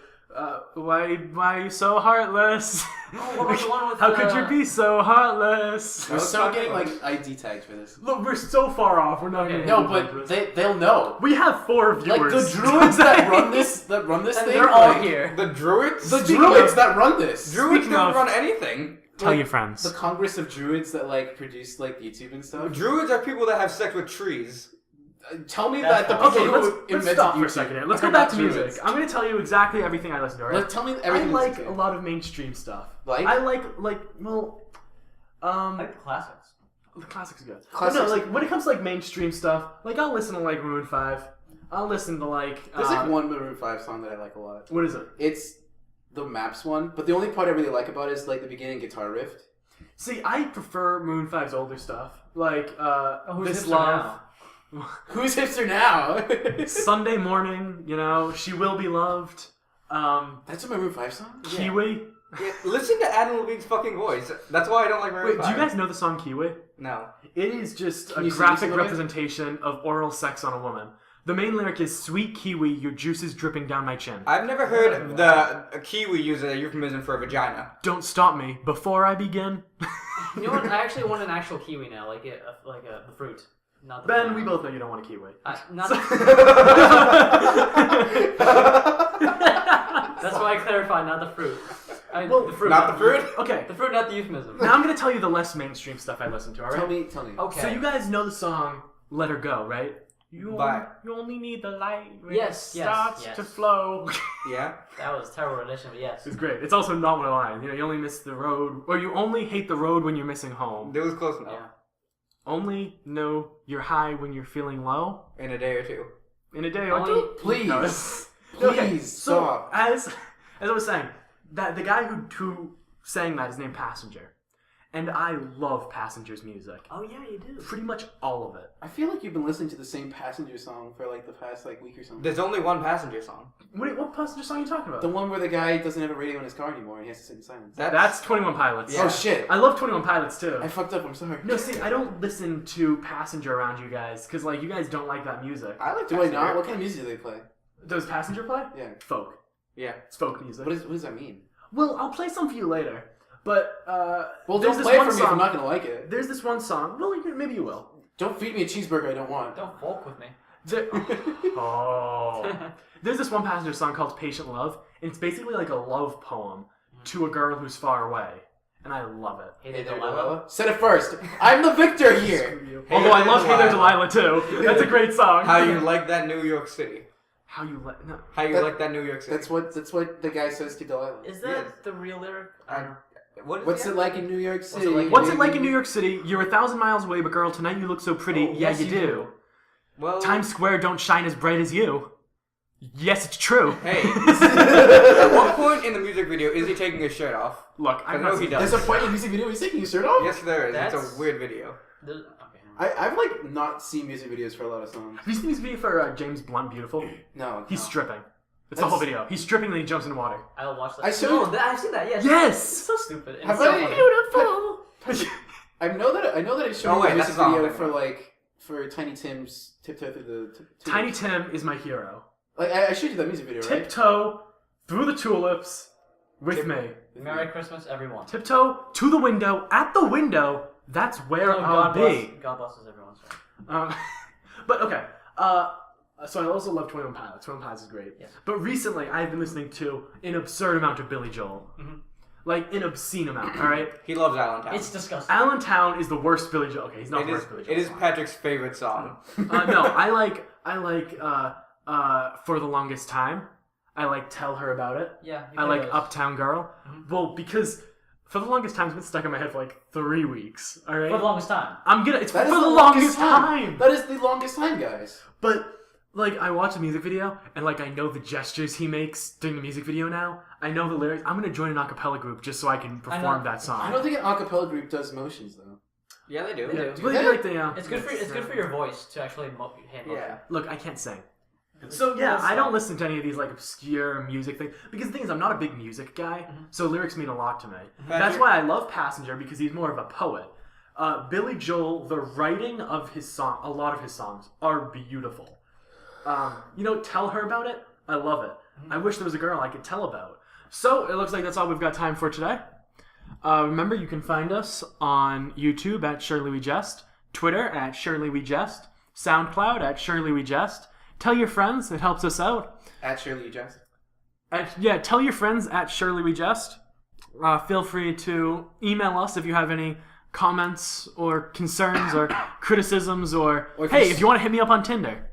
why are you so heartless? Oh, what was the one with How the- could you be so heartless? We're was so talking getting about- like ID tags for this. Look, we're so far off. We're not Okay. even. No, but they'll know. we have 4 viewers. Like the druids that run this And thing. they're all like, here. The druids. The Speaking druids of- that run this. Druids Speaking don't of- run anything. Tell like, your friends. The Congress of Druids that like produce like YouTube and stuff. Druids are people that have sex with trees. Tell me That's that the fine. people Okay, who let's invented stop for a YouTube second here. Let's are go back not to music. druids. I'm going to tell you exactly everything I listen to. Right? Tell me I everything. like that's a okay. lot of mainstream stuff. Like? I like well, I like the classics. the classics are good. But Classics- no, like when it comes to like mainstream stuff, like I'll listen to like Maroon 5. I'll listen to like There's like one Maroon 5 song that I like a lot. what is it? It's the Maps one, but the only part I really like about it is like the beginning guitar riff. See, I prefer Maroon 5's older stuff. Like, who's This hipster Love. Who's hipster now? Sunday Morning, She Will Be Loved. That's a Maroon 5 song? Kiwi. Yeah, listen to Adam Levine's fucking voice. That's why I don't like Maroon Wait, 5. do you guys know the song Kiwi? No. It is just Can a you sing graphic some of it? representation of oral sex on a woman. The main lyric is, "Sweet kiwi, your juice is dripping down my chin. I've never heard a kiwi use a euphemism for a vagina. Don't stop me before I begin." You know what? I actually want an actual kiwi now, like the fruit, not the. Ben, banana. we both know you don't want a kiwi. Not. That's why I clarified, not the fruit. The fruit, Not the fruit? Okay, The fruit, not the euphemism. now I'm going to tell you the less mainstream stuff I listen to, alright? Tell me. Okay. So you guys know the song "Let Her Go," right? Bye. You only need the light when Yes, it yes, starts yes. to flow. Yeah? That was a terrible rendition, but yes. It's great. It's also not one of the lines. You only miss the road, or you only hate the road when you're missing home. It was close enough. Yeah. Only know you're high when you're feeling low. In a day or two. In a day or Only- two. Please. No, Please, so stop. as I was saying, that the guy who sang that is named Passenger, and I love Passenger's music. Oh yeah, you do. Pretty much all of it. I feel like you've been listening to the same Passenger song for like the past week or something. There's only one Passenger song. What Passenger song are you talking about? The one where the guy doesn't have a radio in his car anymore and he has to sit in silence. That's 21 Pilots. Yeah. Oh shit. I love 21 Pilots too. I fucked up, I'm sorry. No, see, I don't listen to Passenger around you guys because you guys don't like that music. I like Do I Passenger. not? What kind of music do they play? Does Passenger play? Yeah. Folk. Yeah. It's folk music. What does that mean? Well, I'll play some for you later. But Well, there's don't this play it one for me if song. I'm not gonna like it. There's this one song. Well, maybe you will. Don't feed me a cheeseburger I don't want. Don't folk with me. Oh. There's this one Passenger song called "Patient Love," and it's basically like a love poem to a girl who's far away, and I love it. Hey Hey there, there, Delilah. Delilah. Said it first. I'm the victor here. Although I love "Hey There, Delilah" too. That's a great song. How you like that New York City? How you let? No. How you That- like that New York City? That's what the guy says to Delilah. Is that Yes. the real lyric? I don't know. What's it like in New York City? like- What's it like in New York City? You're 1,000 miles away, but girl, tonight you look so pretty. Oh, yeah, yes, you you do. do. Well, Times Square don't shine as bright as you. Yes, it's true. Hey, at what point in the music video is he taking his shirt off? Look, I I'm know not. he does. There's a point in the music video where he's taking his shirt off? Yes, there is. It's That's- a weird video. Okay. I've like not seen music videos for a lot of songs. Have you seen this video for James Blunt, Beautiful? No. He's no. stripping. It's the whole video. He's stripping, then he jumps in the water. I'll watch that. I showed- I've seen that. Yes. Yes! It's so stupid. And Have it's so I- funny. Beautiful. I know that I showed Oh, you wait, a that's music the song video I'm thinking for Tiny Tim's Tiptoe Through the Tulips. Tiny Tim is my hero. Like I showed you that music video, right? Tiptoe through the tulips with me. Merry Christmas, everyone. Tiptoe to the window. At the window, that's where Oh, I'll be. God blesses everyone. Sorry. But okay. So I also love 21 Pilots. 21 Pilots is great. Yes. But recently, I've been listening to an absurd amount of Billy Joel. Mhm. Like, an obscene amount, alright? He loves Allentown. It's disgusting. Allentown is the worst Billy Joel. Okay, he's not It the is, worst Billy Joel. it is song. Patrick's favorite song. No, I like For the Longest Time. I like Tell Her About It. Yeah. I like Uptown Girl. Mhm. Well, because For the Longest Time's been stuck in my head for like 3 weeks, alright? For the longest time. It's That for is the longest time! That is the longest time, guys. But like, I watch a music video, and like, I know the gestures he makes during the music video now. I know the lyrics. I'm gonna join an a cappella group just so I can perform that song. I don't think an acapella group does motions though. Yeah, they do. They do. Well, they do like the, It's good for your voice to actually hand motion. Yeah. Look, I can't sing. So yeah, I don't listen to any of these like obscure music things because the thing is, I'm not a big music guy, so lyrics mean a lot to me. That's why I love Passenger because he's more of a poet. Billy Joel, the writing of his song, a lot of his songs are beautiful. Tell Her About It. I love it. I wish there was a girl I could tell about. So it looks like that's all we've got time for today. Remember, you can find us on YouTube at Surely We Jest, Twitter at Surely We Jest, SoundCloud at Surely We Jest. Tell your friends; it helps us out. At Shirley Jackson. Tell your friends at Surely We Jest. Feel free to email us if you have any comments or concerns or criticisms or Or if hey, you if you want to hit me up on Tinder.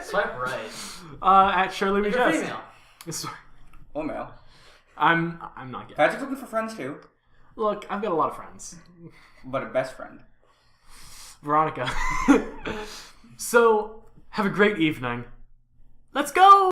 Swipe right. At Surely We If you're Jest. female. Or male. I'm not gay. Patrick's looking for friends too, Look, I've got a lot of friends. but a best friend. Veronica. So, have a great evening. Let's go!